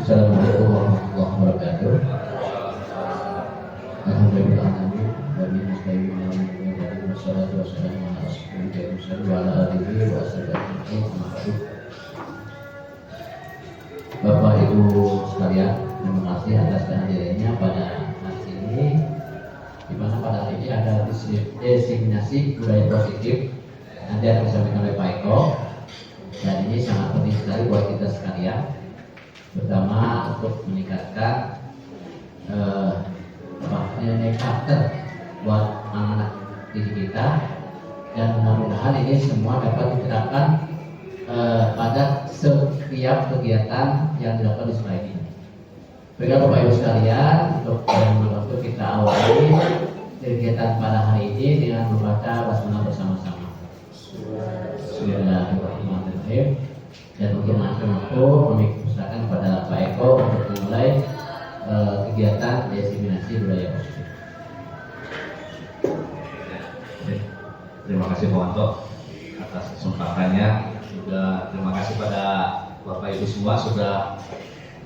Assalamualaikum warahmatullahi wabarakatuh. Alhamdulillah Nabi mustaqim wassalatu wassalamu ala rasulillah wa ala alihi wa sahbihi. Bapak Ibu sekalian, terima kasih atas kehadirannya pada hari ini, di mana pada hari ini ada designasi budaya positif nanti akan disampaikan oleh Pak Eko, dan ini sangat penting sekali buat kita sekalian. Pertama, untuk meningkatkan nilai karakter buat anak-anak didik kita, dan mudah-mudahan ini semua dapat diterapkan pada setiap kegiatan yang dilakukan di sekolah ini. Baiklah Bapak Ibu sekalian, untuk kita awali kegiatan pada hari ini dengan membaca basmalah bersama-sama. Bismillahirrahmanirrahim. Dan untuk langsung kami persilakan kepada Pak Eko untuk memulai kegiatan diseminasi budaya positif. Terima kasih Pak Wanto atas kesempatannya. Juga terima kasih pada Bapak Ibu semua sudah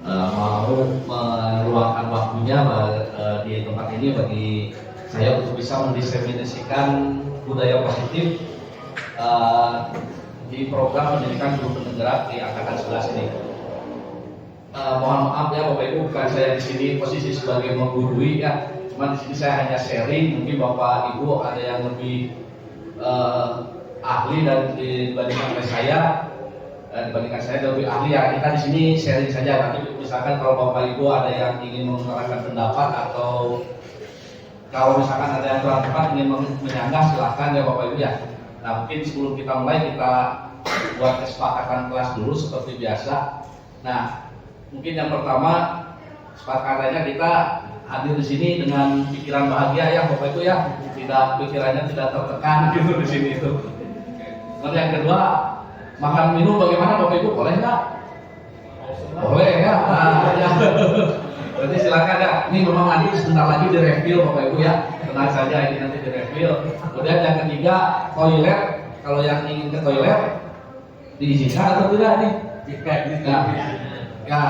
mau meluangkan waktunya di tempat ini bagi saya untuk bisa mendiseminasikan budaya positif di program pendidikan guru penggerak di angkatan 11 ini. Mohon maaf ya Bapak Ibu, bukan saya di sini posisi sebagai menggurui ya, cuma di sini saya hanya sharing. Mungkin Bapak Ibu ada yang lebih ahli dan dibandingkan saya lebih ahli ya. Kita di sini sharing saja. Nanti misalkan kalau Bapak Ibu ada yang ingin mengutarakan pendapat atau kalau misalkan ada yang kurang tepat ingin menyanggah, silahkan ya Bapak Ibu ya. Nah, mungkin sebelum kita mulai, kita buat kesepakatan kelas dulu seperti biasa. Nah, mungkin yang pertama kesepakatannya kita hadir di sini dengan pikiran bahagia ya Bapak Ibu ya, pikirannya tidak tertekan gitu di sini itu. Kemudian yang kedua, makan minum bagaimana Bapak Ibu, boleh nggak? Boleh ya. Nah, ya. Berarti silakan ya. Ini memang nanti sebentar lagi direview Bapak Ibu ya. Tenang saja, ini nanti direview. Kemudian yang ketiga, toilet. Kalau yang ingin ke toilet diizinkan atau tidak nih? Ya,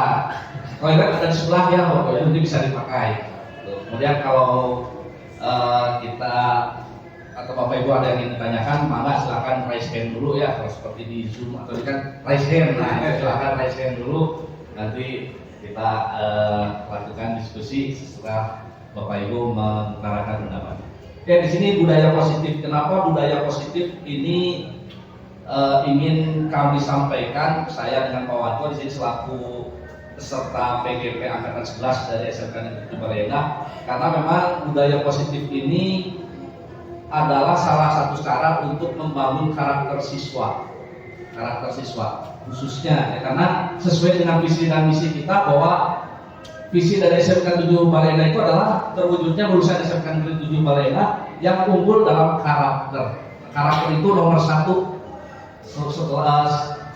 toilet ada di sebelah ya Bapak Ibu, nanti bisa dipakai. Kemudian kalau kita atau Bapak Ibu ada yang ingin ditanyakan, maka silakan raise hand dulu ya. Kalau seperti di Zoom atau ini kan raise hand. Nah, silakan raise hand dulu. Nanti kita lakukan diskusi setelah Bapak Ibu mengutarakan pendapat. Oke, di sini budaya positif. Kenapa budaya positif ini ingin kami sampaikan? Saya dengan Pak Wanto di sini selaku peserta PGP angkatan 11 dari SMK Negeri Baleendah, karena memang budaya positif ini adalah salah satu cara untuk membangun karakter siswa khususnya ya, karena sesuai dengan visi dan misi kita bahwa visi dari SMK 7 Baleendah itu adalah terwujudnya lulusan SMK Negeri 7 Baleendah yang unggul dalam karakter. Karakter itu nomor satu,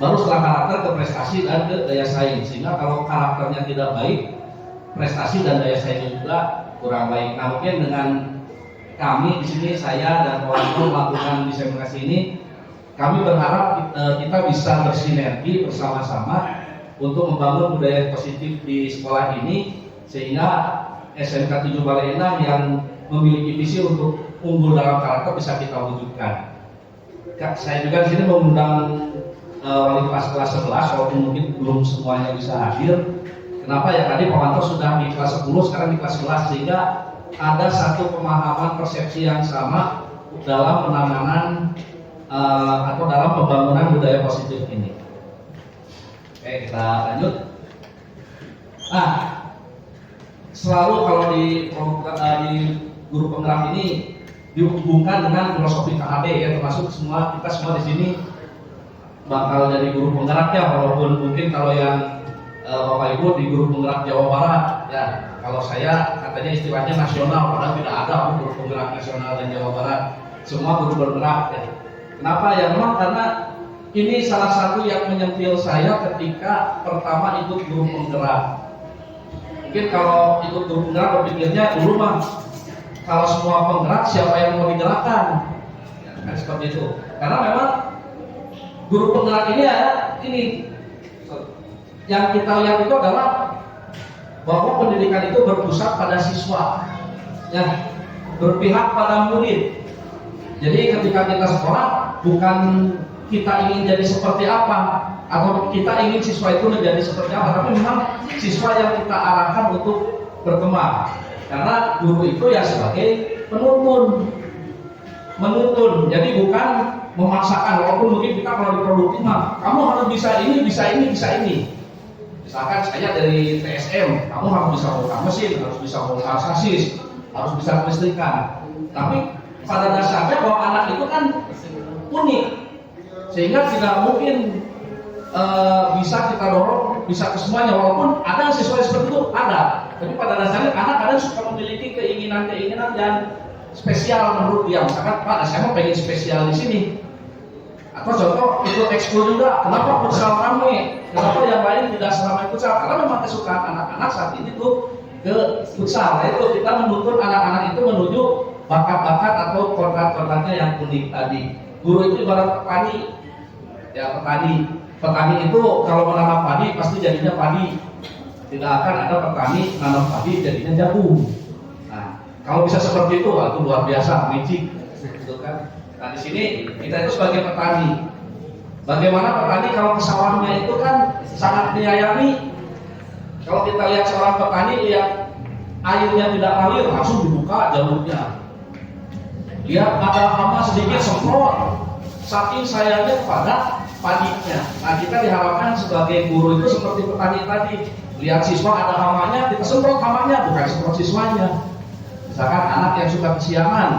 baru setelah karakter ke prestasi dan ke daya saing. Sehingga kalau karakternya tidak baik, prestasi dan daya saingnya juga kurang baik. Nah, mungkin dengan kami di sini, saya dan kawan-kawan melakukan diseminasi ini, kami berharap kita bisa bersinergi bersama-sama untuk membangun budaya positif di sekolah ini, sehingga SMK 7 Baleendah yang memiliki visi untuk unggul dalam karakter bisa kita wujudkan. Saya juga di sini mengundang wali kelas 11, walaupun mungkin belum semuanya bisa hadir. Kenapa ya, tadi Pak Wanto sudah di kelas 10, sekarang di kelas 11, sehingga ada satu pemahaman persepsi yang sama dalam penanganan atau dalam pembangunan budaya positif ini. Oke, kita lanjut. Nah, selalu kalau di guru penggerak ini dihubungkan dengan filosofi KHD ya, termasuk kita semua di sini bakal jadi guru penggerak ya, walaupun mungkin kalau yang Bapak Ibu di guru penggerak Jawa Barat ya, kalau saya katanya istilahnya nasional, padahal tidak ada guru penggerak nasional dan Jawa Barat, semua guru bergerak ya. Kenapa ya? Memang karena ini salah satu yang menyentil saya ketika pertama ikut guru penggerak. Mungkin kalau ikut guru penggerak berpikirnya dulu mah kalau semua penggerak siapa yang mau digerakkan ya, kan seperti itu. Karena memang guru penggerak ini ada ini yang kita lihat itu adalah bahwa pendidikan itu berpusat pada siswa, ya, berpihak pada murid. Jadi ketika kita sekolah, bukan kita ingin jadi seperti apa, atau kita ingin siswa itu menjadi seperti apa, tapi memang siswa yang kita arahkan untuk berkembang. Karena guru itu ya sebagai menuntun. Jadi bukan memaksakan, walaupun mungkin kita kalau di produktif mah, kamu harus bisa ini. Misalkan saya dari TSM, kamu harus bisa bongkar mesin, harus bisa bongkar sasis, harus bisa kelistrikan. Tapi pada dasarnya bahwa anak itu kan unik, sehingga tidak mungkin bisa kita dorong bisa ke semuanya. Walaupun ada siswa seperti itu, ada. Tapi pada dasarnya anak kadang suka memiliki keinginan yang spesial menurut dia. Misalkan, Pak, saya mau pengen spesial di sini. Atau contoh ikut ekskul juga. Kenapa futsal ramai? Kenapa yang lain tidak seramai futsal? Karena memang kesukaan anak-anak saat ini tuh ke futsal. Nah, itu kita menuntun anak-anak itu menuju bakat-bakat atau kontrak-kontraknya yang unik tadi. Guru itu ibarat petani. Ya, petani itu kalau menanam padi pasti jadinya padi. Tidak akan ada petani menanam padi jadinya jagung. Nah, kalau bisa seperti itu, itu luar biasa, magic, gitu kan? Nah, di sini kita itu sebagai petani. Bagaimana petani kalau ke sawahnya itu kan sangat menyayangi. Kalau kita lihat seorang petani, lihat airnya tidak ngalir, langsung dibuka jalurnya. Lihat ada hama sedikit, semprot. Saking sayangnya kepada padinya. Nah, kita diharapkan sebagai guru itu seperti petani tadi. Lihat siswa ada hamanya, kita semprot hamanya, bukan semprot siswanya. Misalkan anak yang suka kesiangan,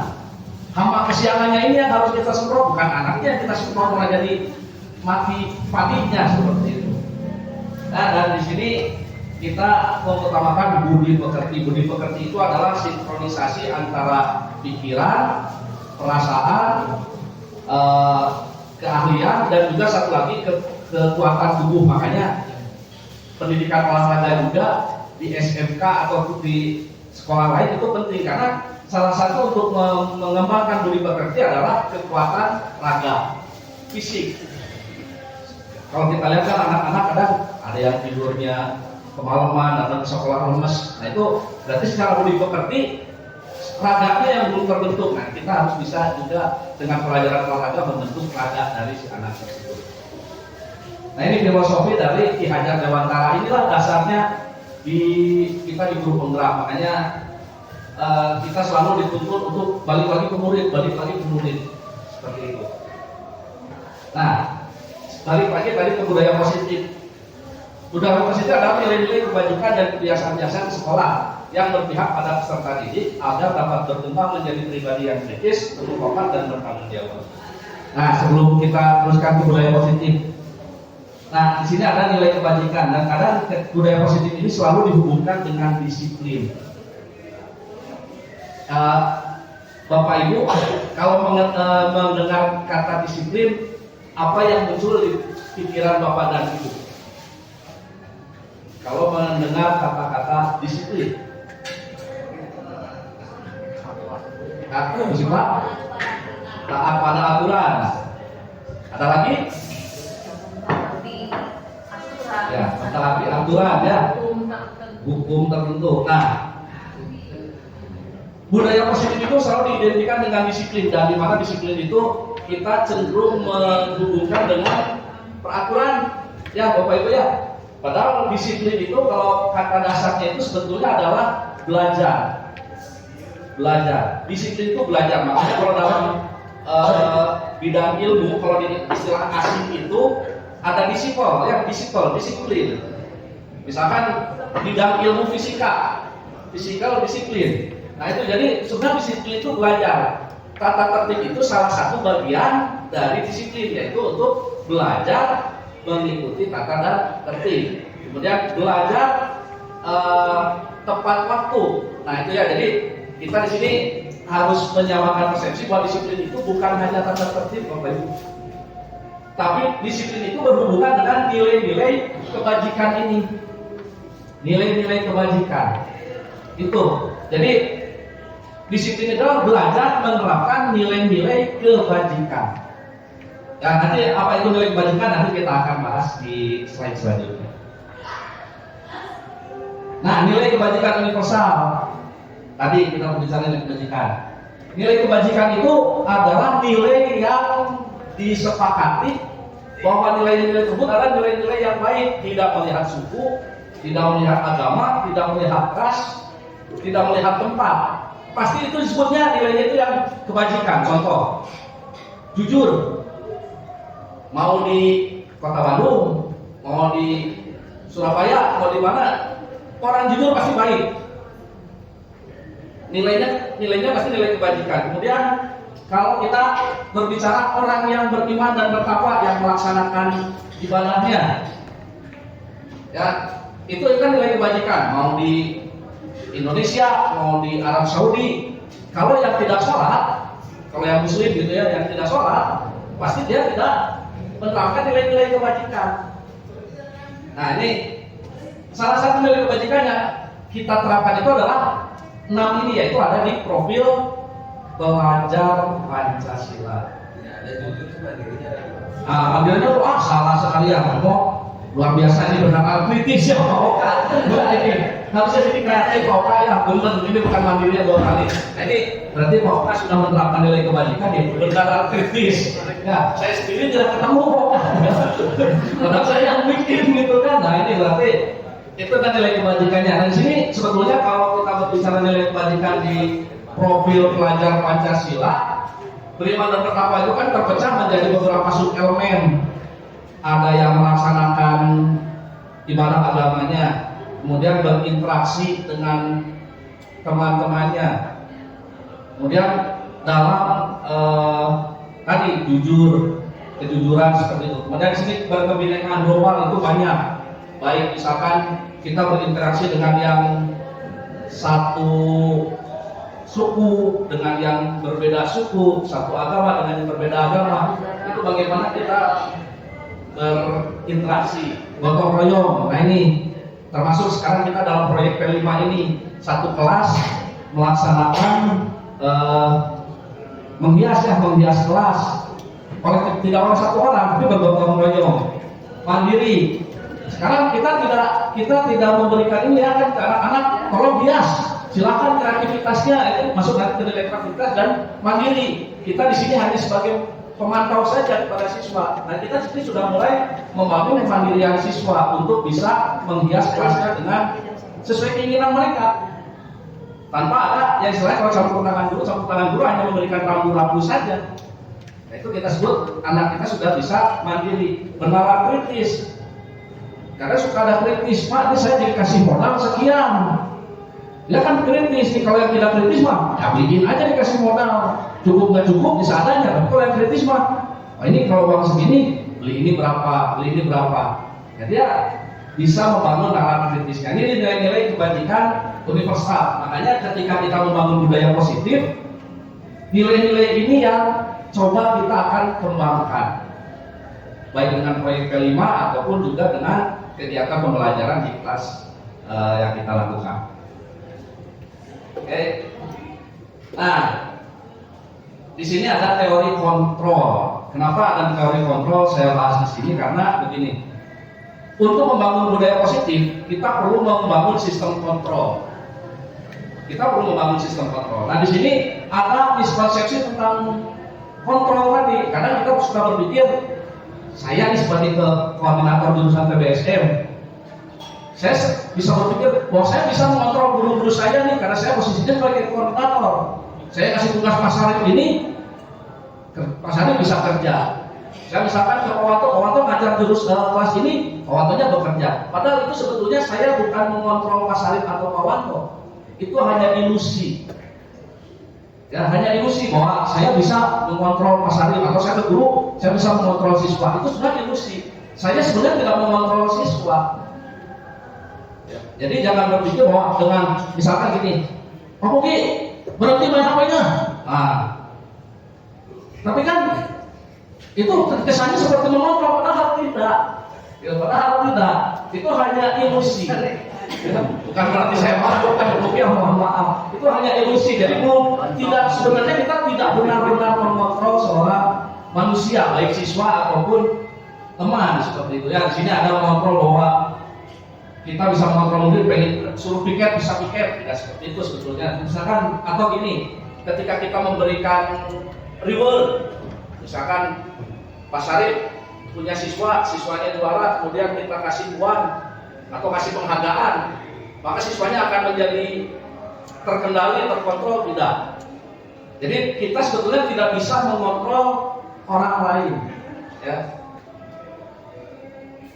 hama kesiangannya ini yang harus kita semprot, bukan anaknya yang kita semprot malah jadi mati padinya, seperti itu. Nah, dan di sini kita mengutamakan budi pekerti. Budi pekerti itu adalah sinkronisasi antara pikiran, perasaan, keahlian, dan juga satu lagi kekuatan tubuh. Makanya pendidikan olahraga juga di SMK atau di sekolah lain itu penting, karena salah satu untuk mengembangkan budi pekerti adalah kekuatan raga fisik. Kalau kita lihat kan anak-anak kadang ada yang tidurnya kemalaman, ada ke sekolah lemes. Nah, itu berarti secara budi pekerti raganya yang belum terbentuk. Nah, kita harus bisa juga dengan pelajaran olahraga membentuk raga dari si anak tersebut. Nah, ini filosofi dari Ki Hajar Dewantara. Inilah dasarnya kita di guru penggerak. Makanya kita selalu dituntut untuk balik lagi ke murid, seperti itu. Nah, balik lagi tadi ke budaya positif. Budaya positif adalah nilai-nilai kebajikan dan kebiasaan-kebiasaan sekolah yang berpihak pada peserta didik agar dapat berkembang menjadi pribadi yang kritis, berkompeten, dan bertanggung jawab. Nah, sebelum kita teruskan ke budaya positif, nah di sini ada nilai kebajikan, dan kadang budaya positif ini selalu dihubungkan dengan disiplin. Bapak Ibu, kalau mendengar kata disiplin, apa yang muncul di pikiran Bapak dan Ibu? Kalau mendengar kata-kata disiplin, Pak, taat pada aturan. Ada lagi? Ya, mentaati aturan, ya, hukum tertentu. Nah, budaya positif itu selalu diidentikan dengan disiplin, dan di mana disiplin itu kita cenderung menghubungkan dengan peraturan, ya Bapak Ibu ya. Padahal disiplin itu kalau kata dasarnya itu sebetulnya adalah belajar. Disiplin itu belajar. Makanya kalau dalam bidang ilmu, kalau di istilah asing itu ada disiplin. Misalkan bidang ilmu fisika disiplin. Nah, itu jadi sebenarnya disiplin itu belajar. Tata tertib itu salah satu bagian dari disiplin, yaitu untuk belajar mengikuti tata dan tertib. Kemudian belajar tepat waktu. Nah, itu ya. Jadi kita di sini harus menyamakan persepsi bahwa disiplin itu bukan hanya tata tertib, Bapak Ibu. Tapi disiplin itu berhubungan dengan nilai-nilai kebajikan ini. Nilai-nilai kebajikan. Itu. Jadi disiplin itu adalah belajar menerapkan nilai-nilai kebajikan. Dan nanti apa itu nilai kebajikan nanti kita akan bahas di slide selanjutnya. Nah, nilai kebajikan universal. Tadi kita berbicara nilai kebajikan. Nilai kebajikan itu adalah nilai yang disepakati bahwa nilai-nilai tersebut adalah nilai-nilai yang baik, tidak melihat suku, tidak melihat agama, tidak melihat ras, tidak melihat tempat. Pasti itu disebutnya nilainya itu yang kebajikan. Contoh, jujur. Mau di Kota Bandung, mau di Surabaya, mau di mana, orang jujur pasti baik. Nilainya pasti nilai kebajikan. Kemudian kalau kita berbicara orang yang beriman dan bertakwa yang melaksanakan ibadahnya, ya itu kan nilai kebajikan. Mau di Indonesia, mau di Arab Saudi, kalau yang tidak sholat, kalau yang muslim gitu ya, yang tidak sholat, pasti dia tidak menerapkan nilai-nilai kebajikan. Nah ini salah satu nilai kebajikannya kita terapkan itu adalah 6 ini, yaitu ada di profil pelajar Pancasila. Mandirinya tuh salah sekalian, kok luar biasa ini benar kritis ya Pak. Ini harusnya jadi kreatif Pak ya, benar ini bukan mandirinya 2 kali. Nah, ini berarti Pak sudah menerapkan nilai kebajikan ya, benar kritis. Ya, saya sendiri tidak ketemu Pak. Padahal saya yang bikin gitu kan. Nah ini berarti itu kan nilai kebajikannya. Dan di sini sebetulnya kalau kita berbicara nilai kebajikan di profil pelajar Pancasila, beriman dan bertakwa itu kan terpecah menjadi beberapa sub elemen. Ada yang melaksanakan ibadah agamanya, kemudian berinteraksi dengan teman-temannya, kemudian dalam tadi jujur, kejujuran seperti itu. Kemudian di sini berkebinekaan global itu banyak. Baik misalkan kita berinteraksi dengan yang satu suku dengan yang berbeda suku, satu agama dengan yang berbeda agama, itu bagaimana kita berinteraksi, gotong royong. Nah ini termasuk sekarang kita dalam proyek P5 ini, satu kelas melaksanakan menghias kelas kolektif, tidak oleh satu orang tapi bergotong royong, mandiri. Sekarang kita tidak memberikan ini ya kan ke anak-anak, tolong hias, silakan kreativitasnya, itu masuk nanti ke nilai kreativitas dan mandiri. Kita di sini hanya sebagai pemantau saja kepada siswa. Nah kita sini sudah mulai membangun kemandirian siswa untuk bisa menghias kelasnya dengan sesuai keinginan mereka, tanpa ada yang istilahnya kalau campur tangan guru hanya memberikan rambu-rambu saja. Nah, itu kita sebut anak kita sudah bisa mandiri, bernalar kritis. Karena suka ada kritis, Pak ini saya dikasih modal sekian, ya kan kritis nih. Kalau yang tidak kritis mah ya bikin aja dikasih modal, cukup nggak cukup bisa adanya. Tapi kalau yang kritis mah, ini kalau uang segini beli ini berapa, ya dia bisa membangun nalar kritisnya. Ini nilai-nilai kebajikan universal. Makanya ketika kita membangun budaya positif, nilai-nilai ini yang coba kita akan kembangkan, baik dengan proyek P5 ataupun juga dengan kegiatan pembelajaran di kelas yang kita lakukan. Oke. Nah, di sini ada teori kontrol. Kenapa ada teori kontrol? Saya bahas di sini karena begini. Untuk membangun budaya positif, kita perlu membangun sistem kontrol. Nah, di sini ada miskonsepsi tentang kontrol tadi. Karena kita sudah berpikir, saya ini sebagai koordinator jurusan PBSM, saya bisa berpikir bahwa saya bisa mengontrol guru-guru saya nih, karena saya posisinya sebagai koordinator. Saya kasih tugas Mas Arif ini, Mas Arif bisa kerja. Saya misalkan ke Pawanto ngajar kelas ini, Pawantonya bekerja. Padahal itu sebetulnya saya bukan mengontrol Mas Arif atau Pawanto. Itu hanya ilusi. Ya, hanya ilusi bahwa saya bisa mengontrol Mas Arif atau saya ke guru, saya bisa mengontrol siswa. Itu sebenarnya ilusi. Saya sebenarnya tidak mengontrol siswa. Ya. Jadi jangan berpikir bahwa dengan misalkan gini, Pak Puki berhenti main HP-nya. Nah, tapi kan itu kesannya seperti mengontrol, padahal tidak. Ya, padahal tidak. Itu hanya ilusi. Ya, bukan berarti saya melakukan rupiah, mohon maaf. Itu hanya ilusi. Jadi tidak, sebenarnya kita tidak benar-benar mengontrol seorang manusia, baik siswa ataupun teman seperti itu. Ya, di sini ada mengontrol bahwa kita bisa mengontrol mobil, pengen suruh piket bisa piket, tidak seperti itu sebetulnya. Misalkan atau gini, ketika kita memberikan reward, misalkan Pak Sarip punya siswanya juara, kemudian kita kasih uang atau kasih penghargaan, maka siswanya akan menjadi terkendali, terkontrol, tidak. Jadi kita sebetulnya tidak bisa mengontrol orang lain, ya.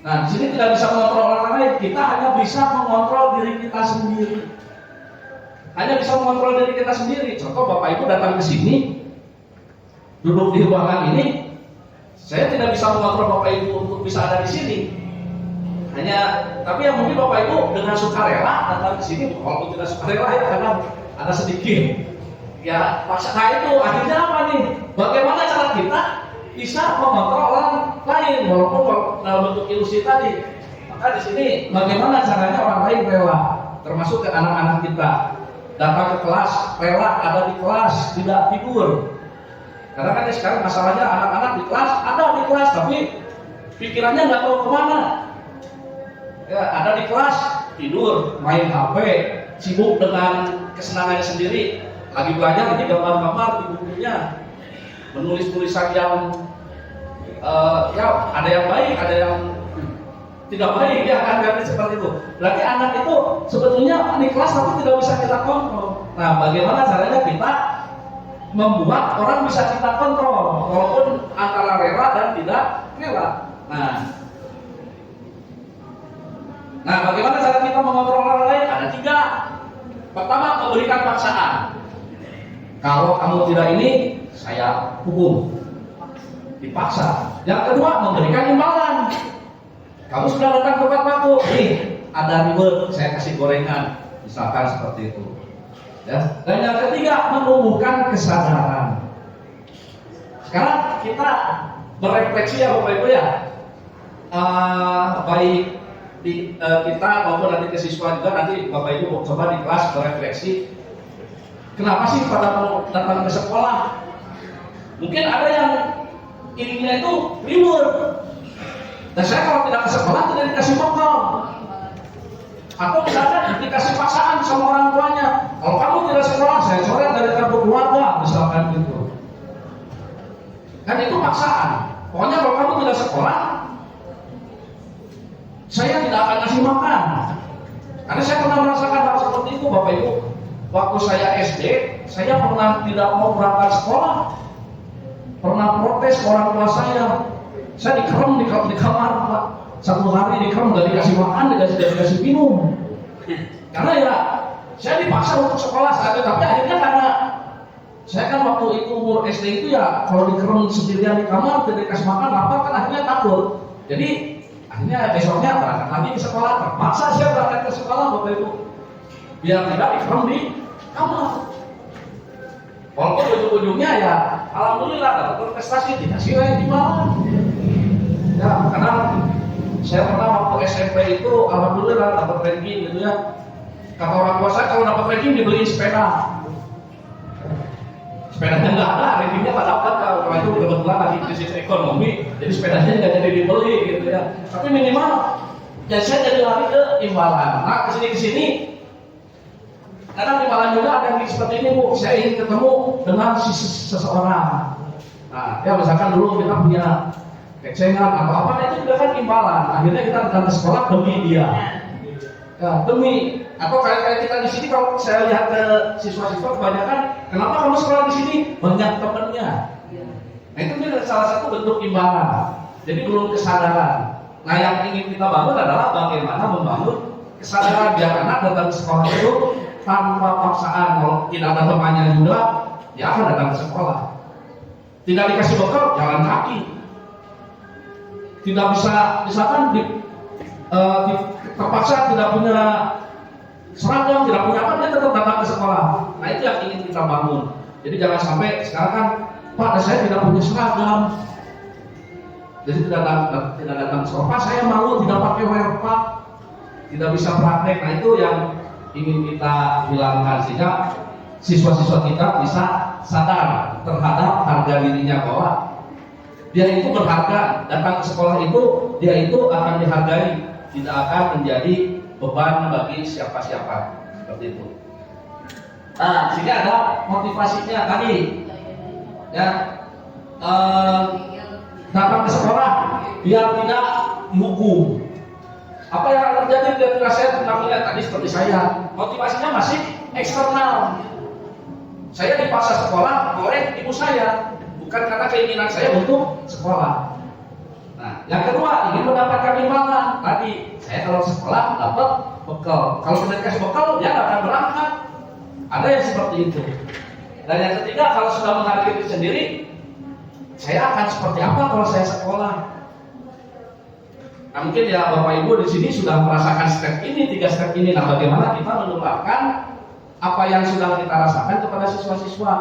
Nah, di sini tidak bisa mengontrol orang lain, kita hanya bisa mengontrol diri kita sendiri. Hanya bisa mengontrol diri kita sendiri. Contoh, Bapak Ibu datang ke sini, duduk di ruangan ini, saya tidak bisa mengontrol Bapak Ibu untuk bisa ada di sini. Tapi yang mungkin Bapak Ibu dengan sukarela datang ke sini, walaupun tidak sukarela ya, karena ada sedikit. Ya, paksa. Nah itu akhirnya apa nih? Bagaimana cara kita bisa mengontrol orang lain walaupun dalam bentuk ilusi tadi? Maka di sini bagaimana caranya orang lain rela, termasuk ke anak-anak kita datang ke kelas, rela ada di kelas, tidak tidur. Karena kan sekarang masalahnya anak-anak di kelas ada di kelas tapi pikirannya nggak tahu kemana. Ya, ada di kelas tidur, main HP, sibuk dengan kesenangannya sendiri. Lagi belajar ini gambar-gambar di bukunya, menulis tulisan yang ya ada yang baik, ada yang tidak baik, ya kan seperti itu. Berarti anak itu sebetulnya di kelas tapi tidak bisa kita kontrol. Nah, bagaimana caranya kita membuat orang bisa kita kontrol, walaupun antara rela dan tidak rela. Nah, bagaimana cara kita mengontrol orang lain? Ada 3. Pertama, memberikan paksaan. Kalau kamu tidak ini, saya hukum. Dipaksa. Yang kedua, memberikan imbalan. Kamu sudah datang ke tempatku, nih ada reward, saya kasih gorengan, misalkan seperti itu. Ya. Dan yang ketiga, menumbuhkan kesadaran. Sekarang kita berefleksi ya Bapak Ibu ya, baik di kita maupun nanti ke siswa juga, nanti Bapak Ibu coba di kelas berefleksi. Kenapa sih pada mau datang ke sekolah? Mungkin ada yang inginnya itu reward. Dan saya kalau tidak ke sekolah tidak dikasih bekal. Atau misalnya dikasih paksaan sama orang tuanya. Kalau kamu tidak sekolah, saya coret dari kartu keluarga, misalkan gitu. Kan itu paksaan. Pokoknya kalau kamu tidak sekolah, saya tidak akan kasih makan. Karena saya pernah merasakan hal seperti itu, Bapak Ibu. Waktu saya SD, saya pernah tidak mau berangkat sekolah. Pernah protes ke orang tua saya. Saya dikerem di kamar, Pak. 1 hari dikerem, gak dikasih makan, gak dikasih minum. Karena ya, saya dipaksa untuk sekolah saat itu. Tapi akhirnya karena saya kan waktu itu umur SD itu ya, kalau dikerem sendirian di kamar, tidak dikasih makan, lapar kan akhirnya takut. Jadi akhirnya besoknya berangkat lagi ke sekolah. Terpaksa saya berangkat ke sekolah, Bapak Ibu. Biar tidak dikerem di kamar. Walaupun ujung-ujungnya ya, alhamdulillah dapat berprestasi, dikasih lagi gimana? Ya, karena saya pernah waktu SMP itu alhamdulillah dapat ranking gitu ya. Kata orang tua saya kalau dapat ranking dibeliin sepeda. Sepedanya nggak ada, rankingnya nggak dapat kalau itu kebetulan lagi krisis ekonomi, jadi sepedanya nggak jadi dibeli gitu ya. Tapi minimal, ya saya jadi lari ke imbalan. Nah kesini. Kadang imbalan juga ada yang seperti ini Bu, saya ingin ketemu dengan seseorang. Nah, ya misalkan dulu kita punya kecengan atau apa, itu juga kan imbalan. Akhirnya kita datang ke sekolah demi dia. Ya, demi atau kayak kita di sini kalau saya lihat ke siswa-siswa kebanyakan, kenapa kamu sekolah di sini? Banyak temannya. Nah itu juga salah satu bentuk imbalan. Jadi belum kesadaran. Nah yang ingin kita bangun adalah bagaimana membangun kesadaran biar anak datang ke sekolah itu tanpa paksaan. Kalau tidak ada temannya juga, dia akan datang ke sekolah. Tidak dikasih bekal, jalan kaki. Tidak bisa, misalkan terpaksa tidak punya seragam, tidak punya apa, dia tetap datang ke sekolah. Nah itu yang ingin kita bangun. Jadi jangan sampai sekarang kan, Pak, saya tidak punya seragam, jadi tidak datang ke sekolah. Pak, saya malu tidak pakai werpak, tidak bisa praktek. Nah itu yang ingin kita hilangkan sehingga siswa-siswa kita bisa sadar terhadap harga dirinya, bahwa dia itu berharga. Datang ke sekolah itu, dia itu akan dihargai, tidak akan menjadi beban bagi siapa-siapa, seperti itu. Nah, sini ada motivasinya tadi, ya, datang ke sekolah biar tidak dihukum. Apa yang akan terjadi ketika saya melihat tadi seperti saya, motivasinya masih eksternal. Saya dipaksa sekolah oleh ibu saya, bukan karena keinginan saya untuk sekolah. Nah, yang kedua ingin mendapatkan imbalan. Tadi saya kalau sekolah dapat bekal, kalau sudah dikasih bekal dia nggak akan berangkat. Ada yang seperti itu. Dan yang ketiga, kalau sudah menghargai diri sendiri, saya akan seperti apa kalau saya sekolah? Nah, mungkin ya Bapak Ibu di sini sudah merasakan step ini, 3 step ini. Nah, bagaimana kita menularkan apa yang sudah kita rasakan kepada siswa-siswa